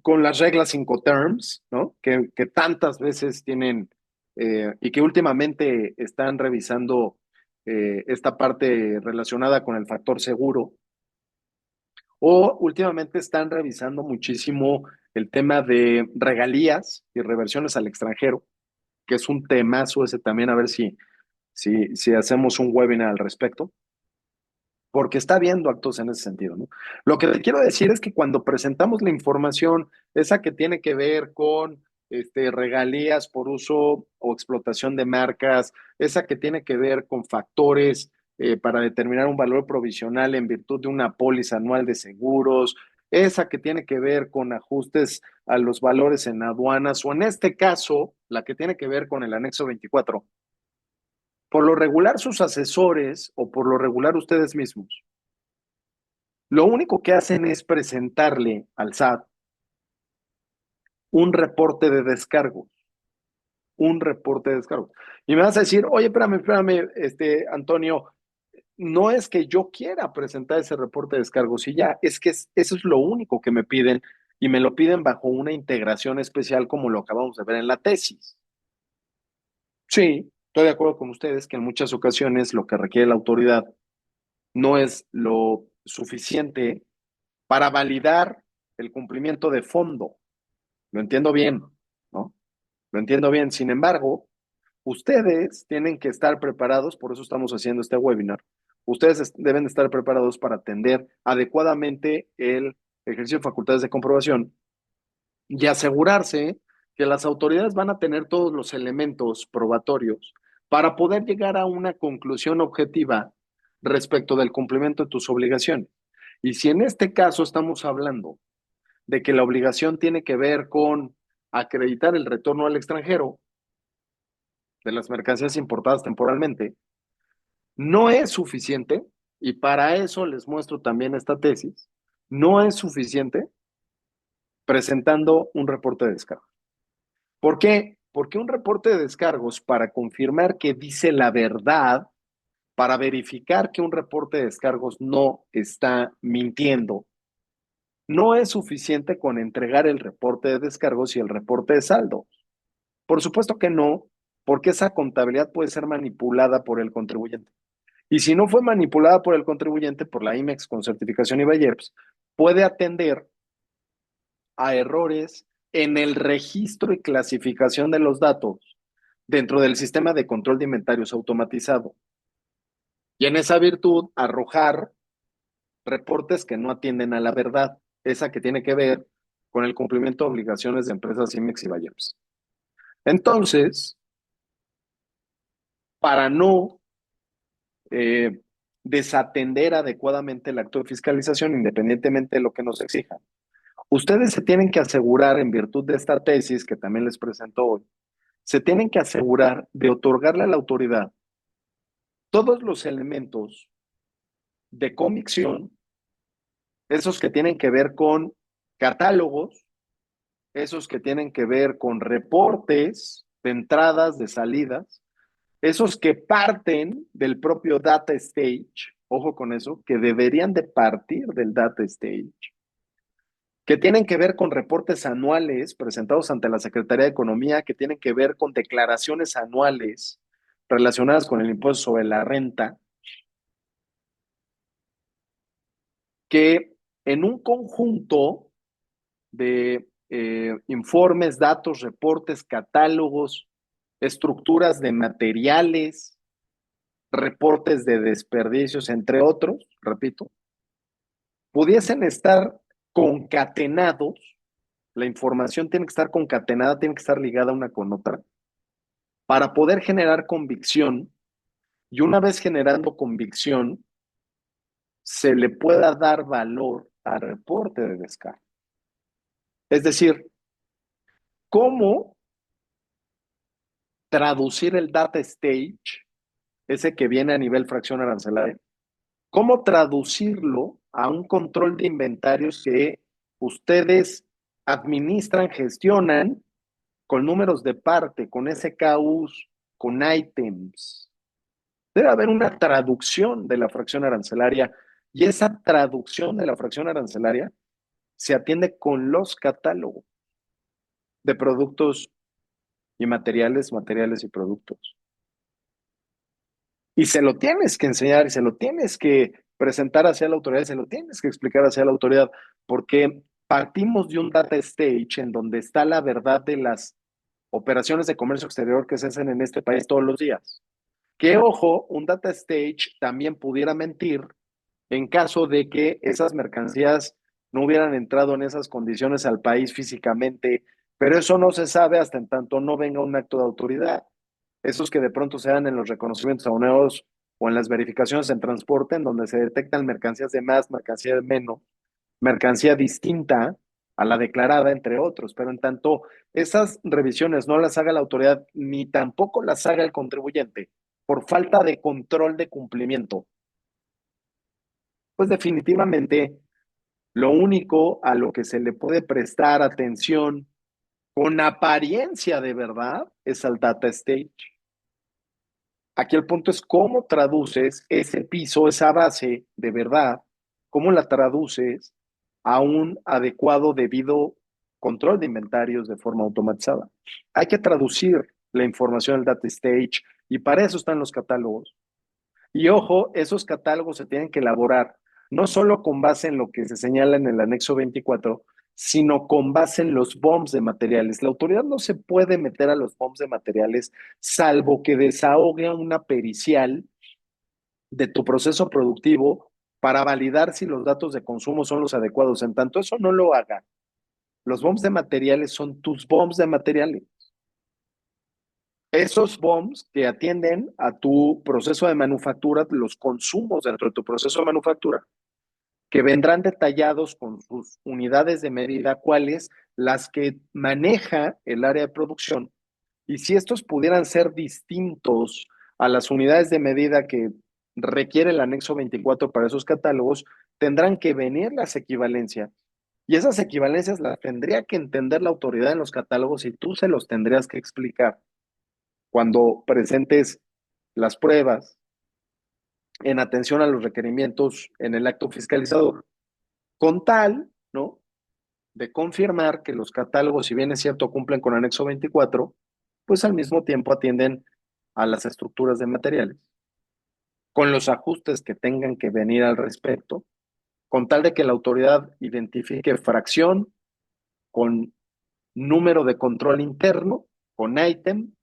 con las reglas Incoterms, ¿no? Que tantas veces tienen y que últimamente están revisando esta parte relacionada con el factor seguro, o últimamente están revisando muchísimo el tema de regalías y reversiones al extranjero, que es un temazo ese también, a ver si hacemos un webinar al respecto, porque está habiendo actos en ese sentido, ¿no? Lo que te quiero decir es que cuando presentamos la información, esa que tiene que ver con regalías por uso o explotación de marcas, esa que tiene que ver con factores para determinar un valor provisional en virtud de una póliza anual de seguros, esa que tiene que ver con ajustes a los valores en aduanas, o en este caso, la que tiene que ver con el anexo 24. Por lo regular, sus asesores o por lo regular ustedes mismos, lo único que hacen es presentarle al SAT un reporte de descargo, un reporte de descargo. Y me vas a decir, oye, espérame, Antonio, no es que yo quiera presentar ese reporte de descargos y ya, es que eso es lo único que me piden y me lo piden bajo una integración especial como lo acabamos de ver en la tesis. Sí, estoy de acuerdo con ustedes que en muchas ocasiones lo que requiere la autoridad no es lo suficiente para validar el cumplimiento de fondo. Lo entiendo bien, ¿no? Lo entiendo bien. Sin embargo, ustedes tienen que estar preparados, por eso estamos haciendo este webinar. Ustedes deben estar preparados para atender adecuadamente el ejercicio de facultades de comprobación y asegurarse que las autoridades van a tener todos los elementos probatorios para poder llegar a una conclusión objetiva respecto del cumplimiento de tus obligaciones. Y si en este caso estamos hablando de que la obligación tiene que ver con acreditar el retorno al extranjero de las mercancías importadas temporalmente, no es suficiente, y para eso les muestro también esta tesis, no es suficiente presentando un reporte de descargo. ¿Por qué? Porque un reporte de descargos para confirmar que dice la verdad, para verificar que un reporte de descargos no está mintiendo, no es suficiente con entregar el reporte de descargos y el reporte de saldo. Por supuesto que no, porque esa contabilidad puede ser manipulada por el contribuyente. Y si no fue manipulada por el contribuyente, por la IMEX con certificación IVA-IEPS, puede atender a errores en el registro y clasificación de los datos dentro del sistema de control de inventarios automatizado. Y en esa virtud, arrojar reportes que no atienden a la verdad, esa que tiene que ver con el cumplimiento de obligaciones de empresas IMEX y Bayers. Entonces, para no desatender adecuadamente el acto de fiscalización, independientemente de lo que nos exijan, ustedes se tienen que asegurar, en virtud de esta tesis que también les presento hoy, se tienen que asegurar de otorgarle a la autoridad todos los elementos de convicción, esos que tienen que ver con catálogos, esos que tienen que ver con reportes de entradas, de salidas, esos que parten del propio data stage, ojo con eso, que deberían de partir del data stage, que tienen que ver con reportes anuales presentados ante la Secretaría de Economía, que tienen que ver con declaraciones anuales relacionadas con el impuesto sobre la renta, que en un conjunto de informes, datos, reportes, catálogos, estructuras de materiales, reportes de desperdicios, entre otros, repito, pudiesen estar concatenados, la información tiene que estar concatenada, tiene que estar ligada una con otra, para poder generar convicción y una vez generando convicción, se le pueda dar valor al reporte de descargo. Es decir, ¿cómo traducir el data stage, ese que viene a nivel fracción arancelaria? ¿Cómo traducirlo a un control de inventarios que ustedes administran, gestionan con números de parte, con SKUs, con items? Debe haber una traducción de la fracción arancelaria y esa traducción de la fracción arancelaria se atiende con los catálogos de productos y materiales, materiales y productos. Y se lo tienes que enseñar y se lo tienes que presentar hacia la autoridad, se lo tienes que explicar hacia la autoridad, porque partimos de un data stage en donde está la verdad de las operaciones de comercio exterior que se hacen en este país todos los días. Que ojo, un data stage también pudiera mentir en caso de que esas mercancías no hubieran entrado en esas condiciones al país físicamente, pero eso no se sabe hasta en tanto no venga un acto de autoridad. Esos que de pronto se dan en los reconocimientos aduaneros o en las verificaciones en transporte, en donde se detectan mercancías de más, mercancía de menos, mercancía distinta a la declarada, entre otros. Pero en tanto esas revisiones no las haga la autoridad ni tampoco las haga el contribuyente por falta de control de cumplimiento, pues definitivamente lo único a lo que se le puede prestar atención con apariencia de verdad es al data stage. Aquí el punto es cómo traduces ese piso, esa base de verdad, cómo la traduces a un adecuado, debido control de inventarios de forma automatizada. Hay que traducir la información al data stage y para eso están los catálogos. Y ojo, esos catálogos se tienen que elaborar no solo con base en lo que se señala en el anexo 24, sino con base en los BOMs de materiales. La autoridad no se puede meter a los BOMs de materiales salvo que desahogue una pericial de tu proceso productivo para validar si los datos de consumo son los adecuados. En tanto eso no lo haga, los BOMs de materiales son tus BOMs de materiales. Esos BOMs que atienden a tu proceso de manufactura, los consumos dentro de tu proceso de manufactura, que vendrán detallados con sus unidades de medida, cuáles las que maneja el área de producción, y si estos pudieran ser distintos a las unidades de medida que requiere el anexo 24 para esos catálogos, tendrán que venir las equivalencias. Y esas equivalencias las tendría que entender la autoridad en los catálogos y tú se los tendrías que explicar cuando presentes las pruebas en atención a los requerimientos en el acto fiscalizador, con tal, ¿no?, de confirmar que los catálogos, si bien es cierto, cumplen con anexo 24, pues al mismo tiempo atienden a las estructuras de materiales, con los ajustes que tengan que venir al respecto, con tal de que la autoridad identifique fracción con número de control interno, con ítem,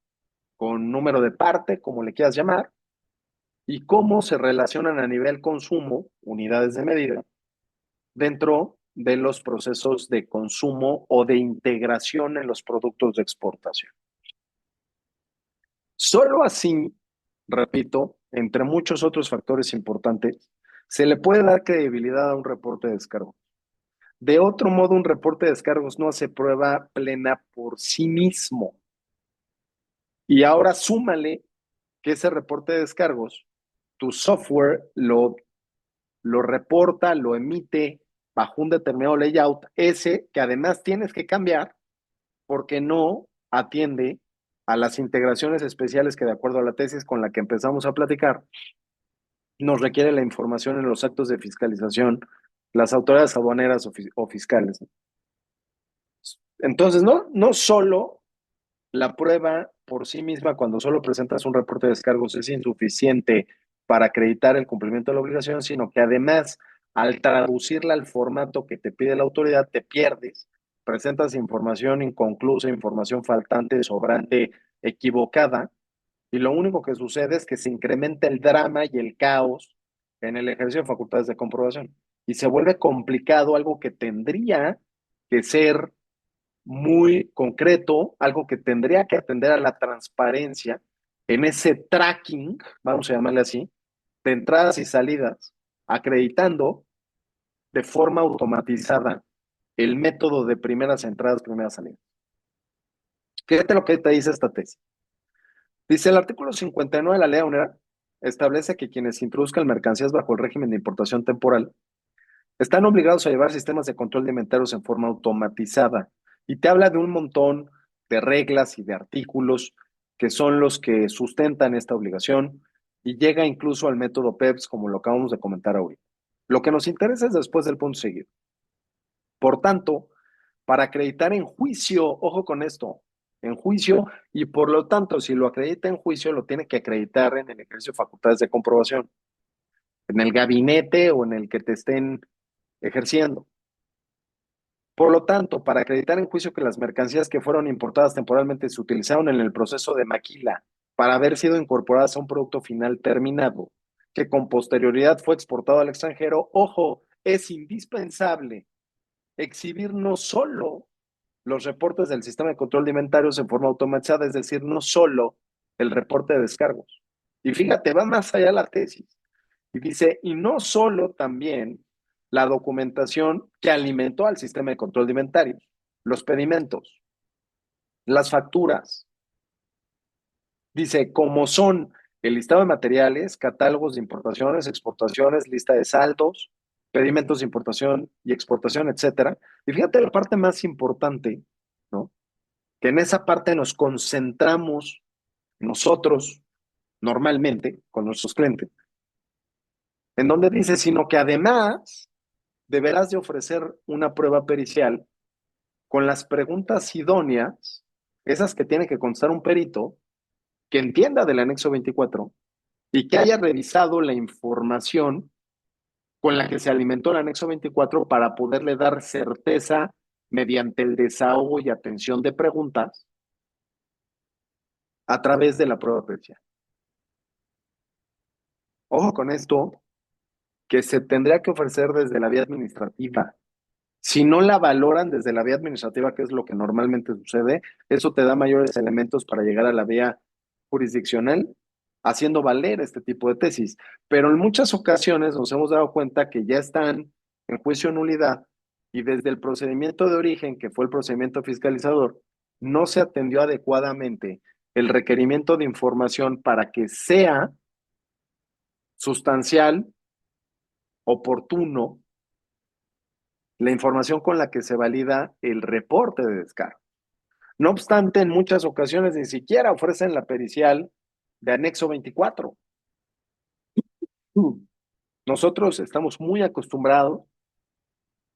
con número de parte, como le quieras llamar, y cómo se relacionan a nivel consumo, unidades de medida, dentro de los procesos de consumo o de integración en los productos de exportación. Solo así, repito, entre muchos otros factores importantes, se le puede dar credibilidad a un reporte de descargo. De otro modo, un reporte de descargos no hace prueba plena por sí mismo. Y ahora súmale que ese reporte de descargos, tu software lo reporta, lo emite bajo un determinado layout, ese que además tienes que cambiar porque no atiende a las integraciones especiales que de acuerdo a la tesis con la que empezamos a platicar, nos requiere la información en los actos de fiscalización, las autoridades aduaneras o fiscales. Entonces, no solo la prueba por sí misma, cuando solo presentas un reporte de descargos, es insuficiente para acreditar el cumplimiento de la obligación, sino que además, al traducirla al formato que te pide la autoridad, te pierdes. Presentas información inconclusa, información faltante, sobrante, equivocada, y lo único que sucede es que se incrementa el drama y el caos en el ejercicio de facultades de comprobación. Y se vuelve complicado algo que tendría que ser muy concreto, algo que tendría que atender a la transparencia en ese tracking, vamos a llamarle así, de entradas y salidas, acreditando de forma automatizada el método de primeras entradas, primeras salidas. Fíjate lo que te dice esta tesis. Dice el artículo 59 de la Ley Aduanera establece que quienes introduzcan mercancías bajo el régimen de importación temporal están obligados a llevar sistemas de control de inventarios en forma automatizada. Y te habla de un montón de reglas y de artículos que son los que sustentan esta obligación y llega incluso al método PEPS, como lo acabamos de comentar hoy. Lo que nos interesa es después del punto seguido. Por tanto, para acreditar en juicio, ojo con esto, en juicio, y por lo tanto, si lo acredita en juicio, lo tiene que acreditar en el ejercicio de facultades de comprobación, en el gabinete o en el que te estén ejerciendo. Por lo tanto, para acreditar en juicio que las mercancías que fueron importadas temporalmente se utilizaron en el proceso de maquila para haber sido incorporadas a un producto final terminado, que con posterioridad fue exportado al extranjero, ojo, es indispensable exhibir no solo los reportes del sistema de control de inventarios en forma automatizada, es decir, no solo el reporte de descargos. Y fíjate, va más allá la tesis. Y dice, y no solo también la documentación que alimentó al sistema de control de inventarios, los pedimentos, las facturas. Dice, como son el listado de materiales, catálogos de importaciones, exportaciones, lista de saldos, pedimentos de importación y exportación, etcétera. Y fíjate la parte más importante, ¿no? Que en esa parte nos concentramos nosotros normalmente con nuestros clientes, en donde dice, sino que además deberás de ofrecer una prueba pericial con las preguntas idóneas, esas que tiene que constar un perito, que entienda del anexo 24 y que haya revisado la información con la que se alimentó el anexo 24 para poderle dar certeza mediante el desahogo y atención de preguntas a través de la prueba pericial. Ojo con esto, que se tendría que ofrecer desde la vía administrativa. Si no la valoran desde la vía administrativa, que es lo que normalmente sucede, eso te da mayores elementos para llegar a la vía jurisdiccional, haciendo valer este tipo de tesis. Pero en muchas ocasiones nos hemos dado cuenta que ya están en juicio nulidad y desde el procedimiento de origen, que fue el procedimiento fiscalizador, no se atendió adecuadamente el requerimiento de información para que sea sustancial, oportuno, la información con la que se valida el reporte de descargo. No obstante, en muchas ocasiones ni siquiera ofrecen la pericial de anexo 24. Nosotros estamos muy acostumbrados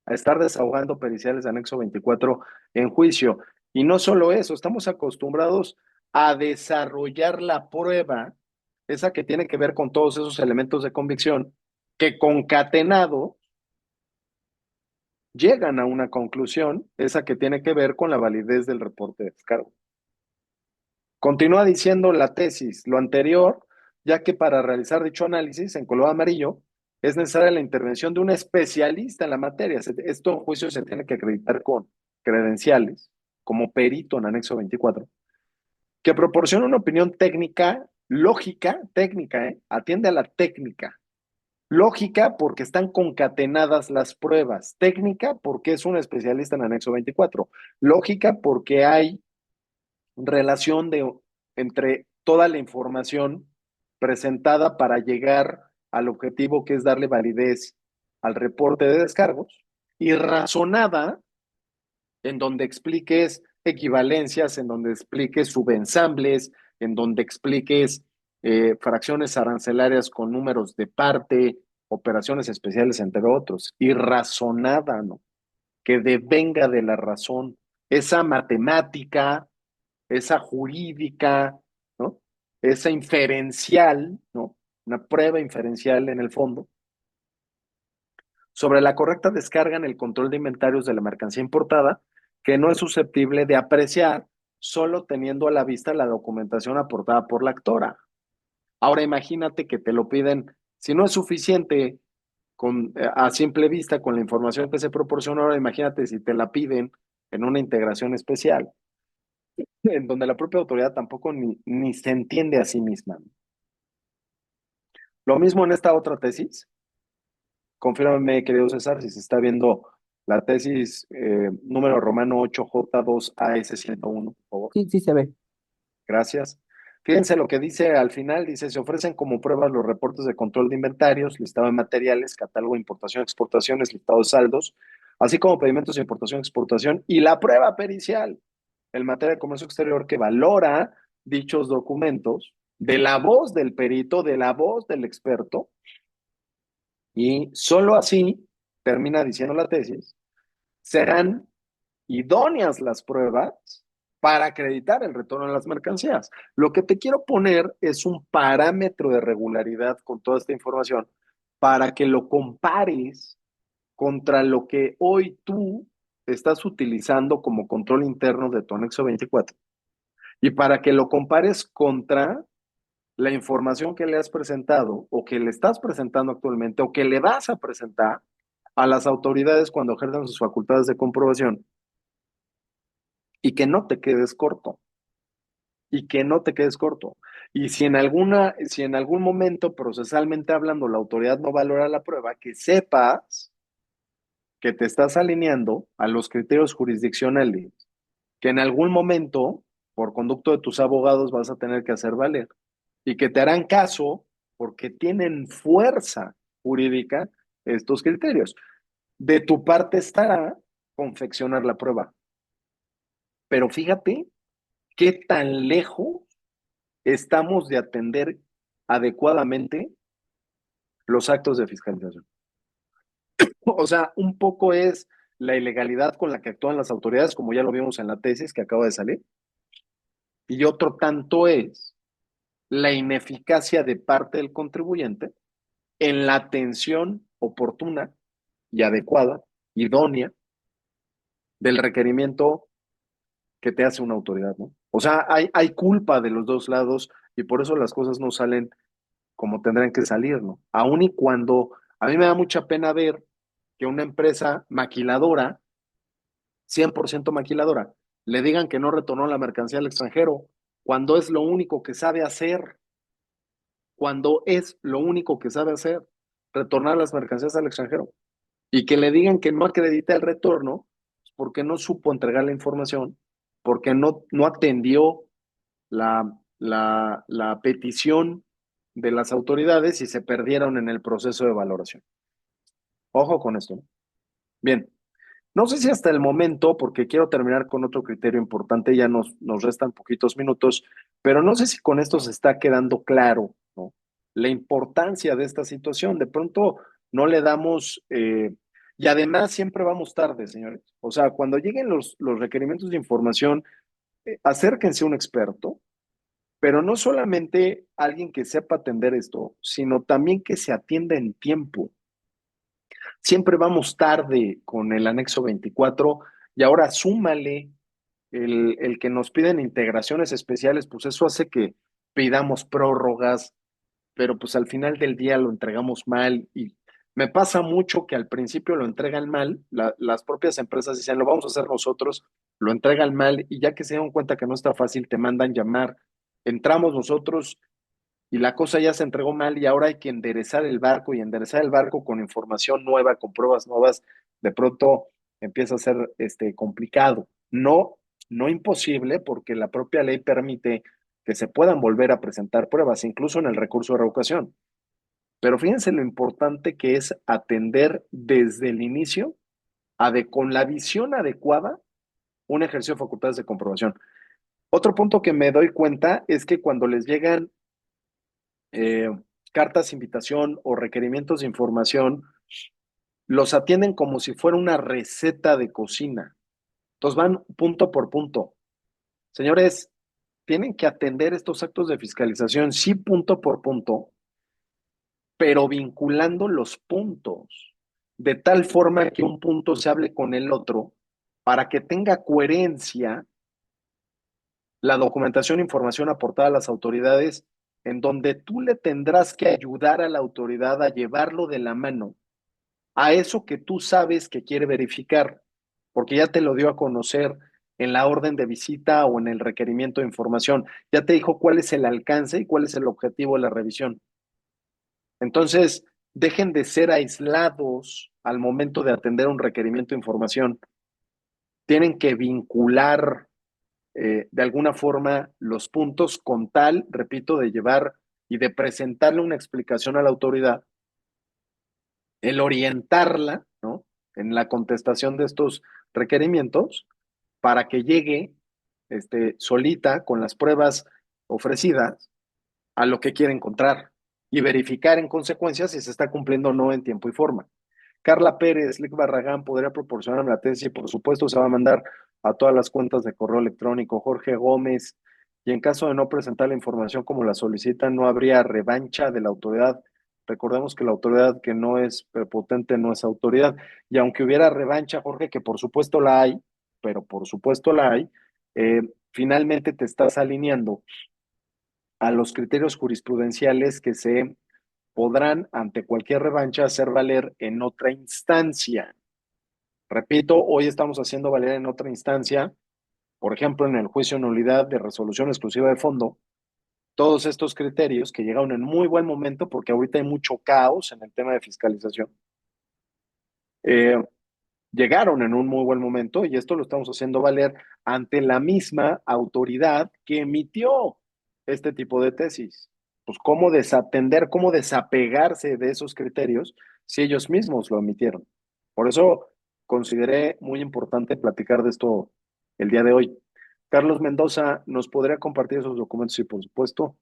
a estar desahogando periciales de anexo 24 en juicio. Y no solo eso, estamos acostumbrados a desarrollar la prueba, esa que tiene que ver con todos esos elementos de convicción, que concatenado llegan a una conclusión, esa que tiene que ver con la validez del reporte de descargo. Continúa diciendo la tesis, lo anterior, ya que para realizar dicho análisis en color amarillo, es necesaria la intervención de un especialista en la materia. Esto en juicio se tiene que acreditar con credenciales, como perito en anexo 24, que proporciona una opinión técnica, lógica, técnica, atiende a la técnica. Lógica porque están concatenadas las pruebas. Técnica porque es un especialista en anexo 24. Lógica porque hay relación entre toda la información presentada para llegar al objetivo que es darle validez al reporte de descargos y razonada en donde expliques equivalencias, en donde expliques subensambles, en donde expliques fracciones arancelarias con números de parte, operaciones especiales, entre otros, y razonada, ¿no? Que devenga de la razón, esa matemática, esa jurídica, ¿no? Esa inferencial, ¿no? Una prueba inferencial en el fondo, sobre la correcta descarga en el control de inventarios de la mercancía importada, que no es susceptible de apreciar solo teniendo a la vista la documentación aportada por la actora. Ahora imagínate que te lo piden, si no es suficiente a simple vista con la información que se proporciona, ahora imagínate si te la piden en una integración especial, en donde la propia autoridad tampoco ni se entiende a sí misma. Lo mismo en esta otra tesis. Confírmame, querido César, si se está viendo la tesis número romano 8J2AS101, por favor. Sí, sí se ve. Gracias. Fíjense lo que dice al final, dice, se ofrecen como pruebas los reportes de control de inventarios, listado de materiales, catálogo de importación, exportaciones, listado de saldos, así como pedimentos de importación, exportación y la prueba pericial en materia de comercio exterior que valora dichos documentos de la voz del perito, de la voz del experto, y solo así, termina diciendo la tesis, serán idóneas las pruebas para acreditar el retorno de las mercancías. Lo que te quiero poner es un parámetro de regularidad con toda esta información para que lo compares contra lo que hoy tú estás utilizando como control interno de tu anexo 24 y para que lo compares contra la información que le has presentado o que le estás presentando actualmente o que le vas a presentar a las autoridades cuando ejerzan sus facultades de comprobación y que no te quedes corto, y que no te quedes corto. Y si en algún momento procesalmente hablando la autoridad no valora la prueba, que sepas que te estás alineando a los criterios jurisdiccionales, que en algún momento, por conducto de tus abogados, vas a tener que hacer valer y que te harán caso porque tienen fuerza jurídica estos criterios. De tu parte estará confeccionar la prueba. Pero fíjate qué tan lejos estamos de atender adecuadamente los actos de fiscalización. O sea, un poco es la ilegalidad con la que actúan las autoridades, como ya lo vimos en la tesis que acaba de salir, y otro tanto es la ineficacia de parte del contribuyente en la atención oportuna y adecuada, idónea, del requerimiento que te hace una autoridad, ¿no? O sea, hay culpa de los dos lados y por eso las cosas no salen como tendrán que salir, ¿no? Aun y cuando a mí me da mucha pena ver que una empresa maquiladora, 100% maquiladora, le digan que no retornó la mercancía al extranjero, cuando es lo único que sabe hacer, cuando es lo único que sabe hacer, retornar las mercancías al extranjero. Y que le digan que no acredita el retorno porque no supo entregar la información, porque no atendió la petición de las autoridades y se perdieron en el proceso de valoración. Ojo con esto, ¿no? Bien, no sé si hasta el momento, porque quiero terminar con otro criterio importante, ya nos restan poquitos minutos, pero no sé si con esto se está quedando claro, ¿no? La importancia de esta situación. De pronto no le damos, y además siempre vamos tarde, señores. O sea, cuando lleguen los requerimientos de información, acérquense a un experto, pero no solamente alguien que sepa atender esto, sino también que se atienda en tiempo. Siempre vamos tarde con el anexo 24 y ahora súmale el que nos piden integraciones especiales, pues eso hace que pidamos prórrogas, pero pues al final del día lo entregamos mal Me pasa mucho que al principio lo entregan mal, las propias empresas dicen, lo vamos a hacer nosotros, lo entregan mal y ya que se dan cuenta que no está fácil, te mandan llamar, entramos nosotros y la cosa ya se entregó mal y ahora hay que enderezar el barco y enderezar el barco con información nueva, con pruebas nuevas, de pronto empieza a ser complicado. No, no imposible, porque la propia ley permite que se puedan volver a presentar pruebas, incluso en el recurso de revocación. Pero fíjense lo importante que es atender desde el inicio, con la visión adecuada, un ejercicio de facultades de comprobación. Otro punto que me doy cuenta es que cuando les llegan eh, cartas de invitación o requerimientos de información, los atienden como si fuera una receta de cocina. Entonces van punto por punto. Señores, tienen que atender estos actos de fiscalización, sí, punto por punto, pero vinculando los puntos, de tal forma que un punto se hable con el otro para que tenga coherencia la documentación e información aportada a las autoridades, en donde tú le tendrás que ayudar a la autoridad a llevarlo de la mano a eso que tú sabes que quiere verificar, porque ya te lo dio a conocer en la orden de visita o en el requerimiento de información, ya te dijo cuál es el alcance y cuál es el objetivo de la revisión. Entonces, dejen de ser aislados al momento de atender un requerimiento de información. Tienen que vincular de alguna forma los puntos con tal, repito, de llevar y de presentarle una explicación a la autoridad, el orientarla, ¿no? En la contestación de estos requerimientos para que llegue solita con las pruebas ofrecidas a lo que quiere encontrar y verificar en consecuencia si se está cumpliendo o no en tiempo y forma. Carla Pérez, Lick Barragán, podría proporcionarme la tesis y por supuesto se va a mandar a todas las cuentas de correo electrónico. Jorge Gómez, y en caso de no presentar la información como la solicitan, no habría revancha de la autoridad. Recordemos que la autoridad que no es prepotente no es autoridad. Y aunque hubiera revancha, Jorge, que por supuesto la hay, pero por supuesto la hay, finalmente te estás alineando a los criterios jurisprudenciales que se podrán, ante cualquier revancha, hacer valer en otra instancia. Repito, hoy estamos haciendo valer en otra instancia, por ejemplo, en el juicio de nulidad de resolución exclusiva de fondo, todos estos criterios que llegaron en muy buen momento, porque ahorita hay mucho caos en el tema de fiscalización, eh, llegaron en un muy buen momento y esto lo estamos haciendo valer ante la misma autoridad que emitió este tipo de tesis. Pues cómo desatender, cómo desapegarse de esos criterios si ellos mismos lo emitieron. Por eso consideré muy importante platicar de esto el día de hoy. Carlos Mendoza, ¿nos podría compartir esos documentos? Sí, por supuesto.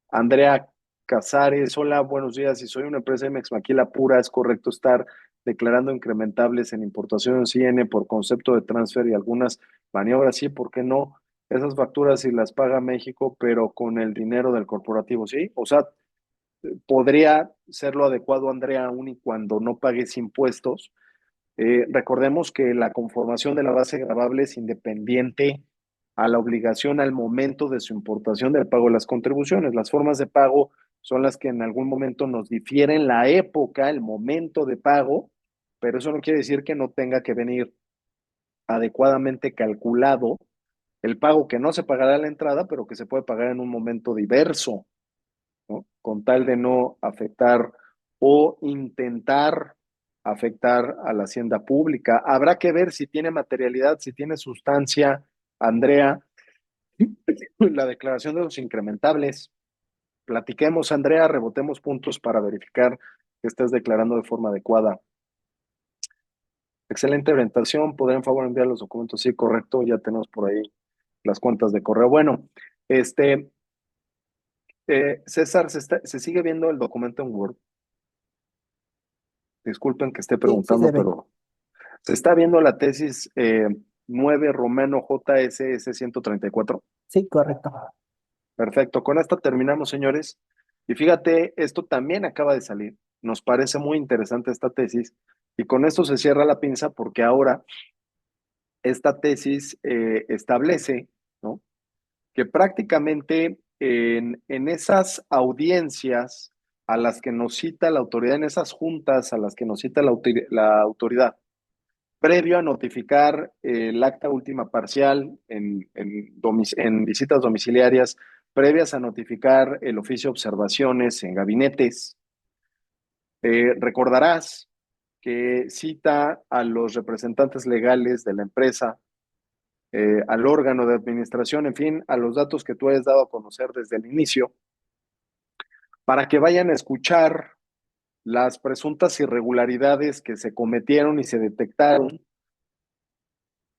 Andrea Casares, hola, buenos días. Si soy una empresa MX Maquila pura, ¿es correcto estar declarando incrementables en importación CN por concepto de transfer y algunas maniobras? Sí, ¿por qué no? Esas facturas si las paga México, pero con el dinero del corporativo, ¿sí? O sea, podría ser lo adecuado, Andrea, aún y cuando no pagues impuestos. Recordemos que la conformación de la base gravable es independiente a la obligación al momento de su importación del pago de las contribuciones. Las formas de pago son las que en algún momento nos difieren la época, el momento de pago, pero eso no quiere decir que no tenga que venir adecuadamente calculado el pago que no se pagará a la entrada, pero que se puede pagar en un momento diverso, ¿no? Con tal de no afectar o intentar afectar a la hacienda pública. Habrá que ver si tiene materialidad, si tiene sustancia, Andrea, la declaración de los incrementables. Platiquemos, Andrea, rebotemos puntos para verificar que estés declarando de forma adecuada. Excelente orientación, podrán en favor enviar los documentos. Sí, correcto, ya tenemos por ahí las cuentas de correo. Bueno, este, César, se sigue viendo el documento en Word. Disculpen que esté Sí, sí se preguntando, ve. pero se está viendo la tesis 9 Romano JSS 134. Sí, correcto. Perfecto, con esta terminamos, señores. Y fíjate, esto también acaba de salir. Nos parece muy interesante esta tesis. Y con esto se cierra la pinza porque ahora esta tesis establece, ¿no?, que prácticamente en esas audiencias a las que nos cita la autoridad, en esas juntas a las que nos cita la autoridad, previo a notificar el acta última parcial en visitas domiciliarias, previas a notificar el oficio de observaciones en gabinetes. Recordarás que cita a los representantes legales de la empresa, al órgano de administración, en fin, a los datos que tú hayas dado a conocer desde el inicio, para que vayan a escuchar las presuntas irregularidades que se cometieron y se detectaron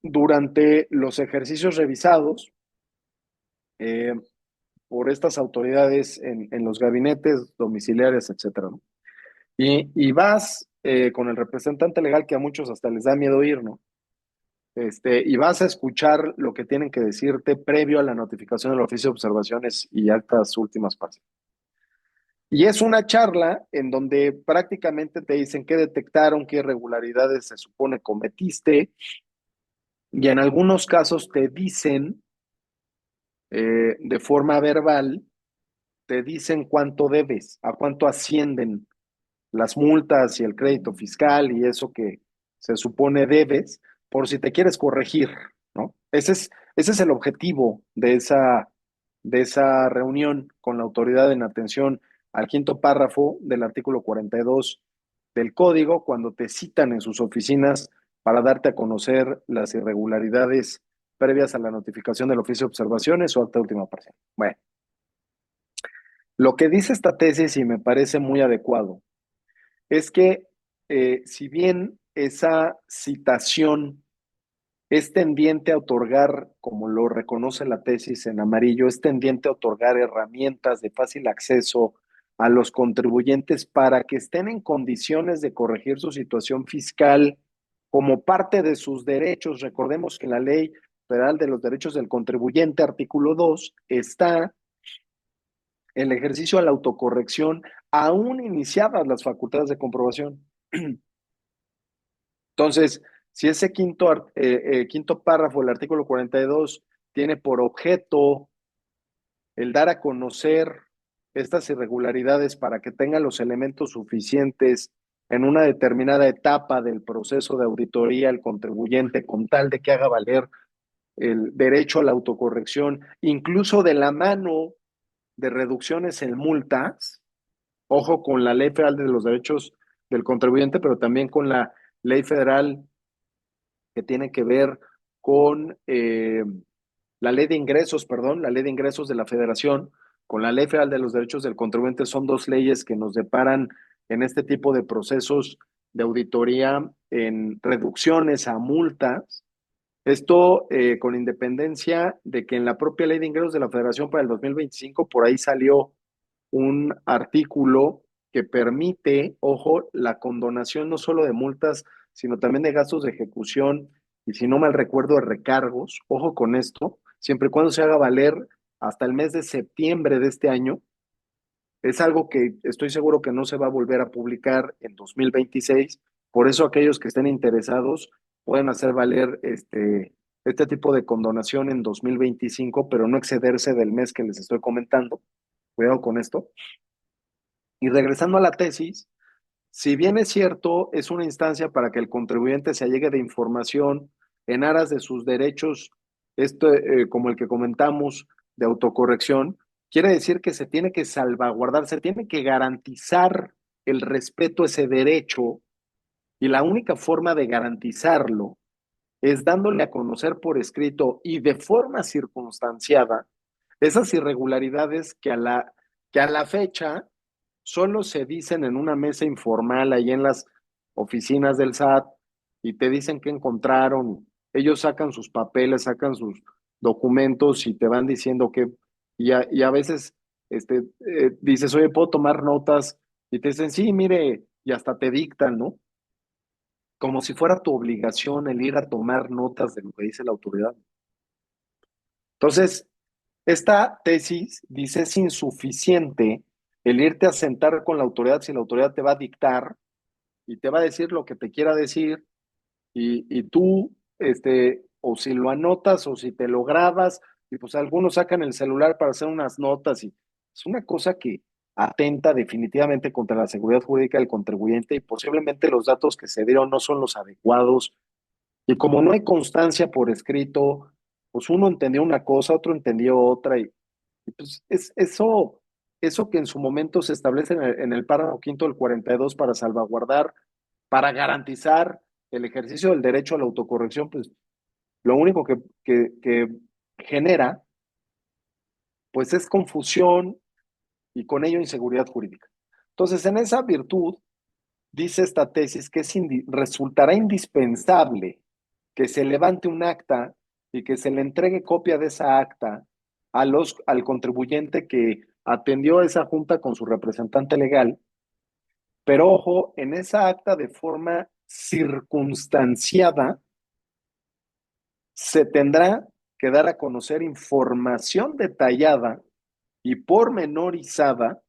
durante los ejercicios revisados eh, por estas autoridades en los gabinetes domiciliarios, etcétera, ¿no? Y vas con el representante legal que a muchos hasta les da miedo ir, ¿no? Y vas a escuchar lo que tienen que decirte previo a la notificación del oficio de observaciones y actas últimas parciales. Y es una charla en donde prácticamente te dicen qué detectaron, qué irregularidades se supone cometiste, y en algunos casos te dicen de forma verbal, te dicen cuánto debes, a cuánto ascienden las multas y el crédito fiscal y eso que se supone debes, por si te quieres corregir, ¿no? Ese es el objetivo de esa reunión con la autoridad en atención al quinto párrafo del artículo 42 del código, cuando te citan en sus oficinas para darte a conocer las irregularidades previas a la notificación del oficio de observaciones o acta última parcial. Bueno, lo que dice esta tesis y me parece muy adecuado es que si bien esa citación es tendiente a otorgar, como lo reconoce la tesis en amarillo, es tendiente a otorgar herramientas de fácil acceso a los contribuyentes para que estén en condiciones de corregir su situación fiscal como parte de sus derechos. Recordemos que la Ley Federal de los Derechos del Contribuyente, artículo 2, está el ejercicio de la autocorrección, aún iniciadas las facultades de comprobación. Entonces, si ese quinto párrafo del artículo 42 tiene por objeto el dar a conocer estas irregularidades para que tengan los elementos suficientes en una determinada etapa del proceso de auditoría el contribuyente con tal de que haga valer el derecho a la autocorrección, incluso de la mano de reducciones en multas, ojo con la Ley Federal de los Derechos del Contribuyente, pero también con la Ley Federal que tiene que ver con la ley de ingresos, perdón, la ley de ingresos de la Federación, con la Ley Federal de los Derechos del Contribuyente, son dos leyes que nos deparan en este tipo de procesos de auditoría en reducciones a multas. Esto con independencia de que en la propia ley de ingresos de la Federación para el 2025, por ahí salió un artículo que permite, ojo, la condonación no solo de multas, sino también de gastos de ejecución y, si no mal recuerdo, de recargos. Ojo con esto, siempre y cuando se haga valer hasta el mes de septiembre de este año. Es algo que estoy seguro que no se va a volver a publicar en 2026. Por eso aquellos que estén interesados pueden hacer valer este tipo de condonación en 2025, pero no excederse del mes que les estoy comentando. Cuidado con esto. Y regresando a la tesis, si bien es cierto, es una instancia para que el contribuyente se allegue de información en aras de sus derechos, como el que comentamos, de autocorrección, quiere decir que se tiene que salvaguardar, se tiene que garantizar el respeto a ese derecho, y la única forma de garantizarlo es dándole a conocer por escrito y de forma circunstanciada esas irregularidades que a la fecha solo se dicen en una mesa informal ahí en las oficinas del SAT, y te dicen que encontraron. Ellos sacan sus papeles, sacan sus documentos y te van diciendo que, y a veces dices, oye, ¿puedo tomar notas? Y te dicen, sí, mire, y hasta te dictan, ¿no? Como si fuera tu obligación el ir a tomar notas de lo que dice la autoridad. Entonces, esta tesis dice es insuficiente el irte a sentar con la autoridad si la autoridad te va a dictar y te va a decir lo que te quiera decir, y tú, o si lo anotas o si te lo grabas, y pues algunos sacan el celular para hacer unas notas, y es una cosa que atenta definitivamente contra la seguridad jurídica del contribuyente y posiblemente los datos que se dieron no son los adecuados. Y como no hay constancia por escrito, pues uno entendió una cosa, otro entendió otra, y pues eso que en su momento se establece en el párrafo quinto del 42 para salvaguardar, para garantizar el ejercicio del derecho a la autocorrección, pues lo único que genera, pues es confusión y con ello inseguridad jurídica. Entonces, en esa virtud, dice esta tesis que resultará indispensable que se levante un acta y que se le entregue copia de esa acta al contribuyente que atendió a esa junta con su representante legal, pero ojo, en esa acta de forma circunstanciada se tendrá que dar a conocer información detallada y pormenorizada,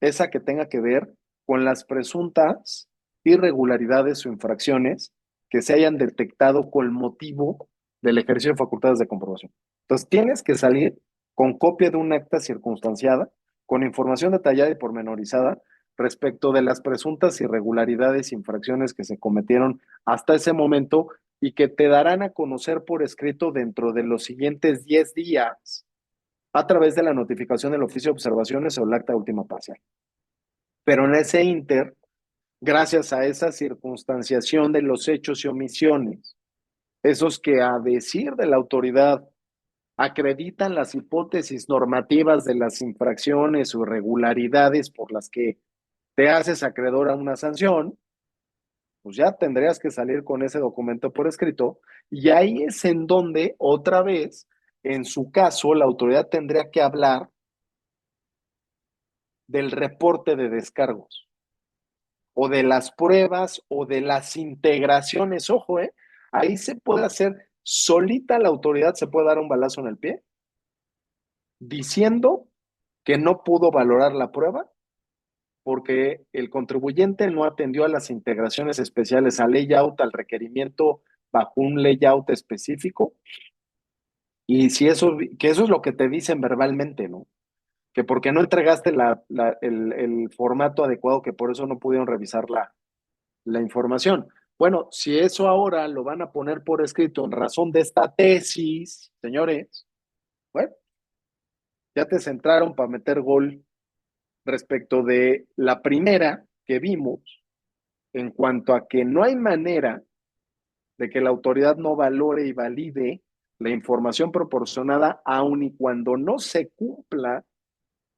esa que tenga que ver con las presuntas irregularidades o infracciones que se hayan detectado con motivo del ejercicio de facultades de comprobación. Entonces, tienes que salir con copia de un acta circunstanciada, con información detallada y pormenorizada respecto de las presuntas irregularidades e infracciones que se cometieron hasta ese momento y que te darán a conocer por escrito dentro de los siguientes 10 días a través de la notificación del oficio de observaciones o el acta de última parcial. Pero en ese inter, gracias a esa circunstanciación de los hechos y omisiones, esos que a decir de la autoridad acreditan las hipótesis normativas de las infracciones o irregularidades por las que te haces acreedor a una sanción, pues ya tendrías que salir con ese documento por escrito y ahí es en donde otra vez, en su caso, la autoridad tendría que hablar del reporte de descargos o de las pruebas o de las integraciones. Ojo, ahí se puede hacer solita la autoridad, se puede dar un balazo en el pie diciendo que no pudo valorar la prueba porque el contribuyente no atendió a las integraciones especiales, al layout, al requerimiento bajo un layout específico. Y si eso, que eso es lo que te dicen verbalmente, ¿no? Que porque no entregaste el formato adecuado, que por eso no pudieron revisar la información. Bueno, si eso ahora lo van a poner por escrito en razón de esta tesis, señores, bueno, ya te centraron para meter gol respecto de la primera que vimos en cuanto a que no hay manera de que la autoridad no valore y valide la información proporcionada, aun y cuando no se cumpla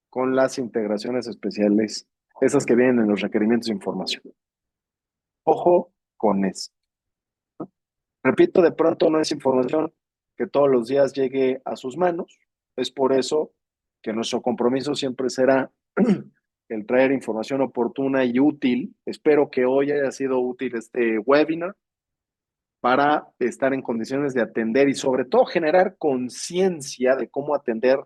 con las integraciones especiales, esas que vienen en los requerimientos de información. Ojo con eso. Repito, de pronto no es información que todos los días llegue a sus manos. Es por eso que nuestro compromiso siempre será el traer información oportuna y útil. Espero que hoy haya sido útil este webinar para estar en condiciones de atender y sobre todo generar conciencia de cómo atender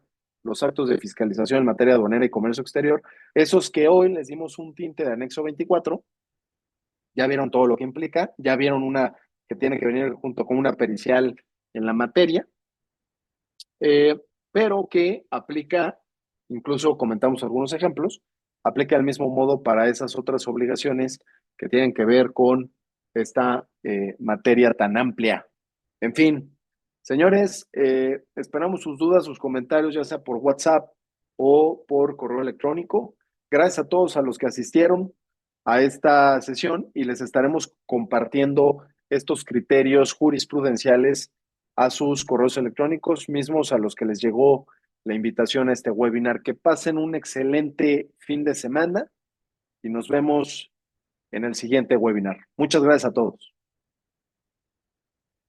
los actos de fiscalización en materia aduanera y comercio exterior, esos que hoy les dimos un tinte de anexo 24, ya vieron todo lo que implica, ya vieron una que tiene que venir junto con una pericial en la materia, eh, pero que aplica, incluso comentamos algunos ejemplos, aplica al mismo modo para esas otras obligaciones que tienen que ver con esta materia tan amplia. En fin, señores, esperamos sus dudas, sus comentarios, ya sea por WhatsApp o por correo electrónico. Gracias a todos a los que asistieron a esta sesión y les estaremos compartiendo estos criterios jurisprudenciales a sus correos electrónicos mismos a los que les llegó la invitación a este webinar. Que pasen un excelente fin de semana y nos vemos en el siguiente webinar. Muchas gracias a todos.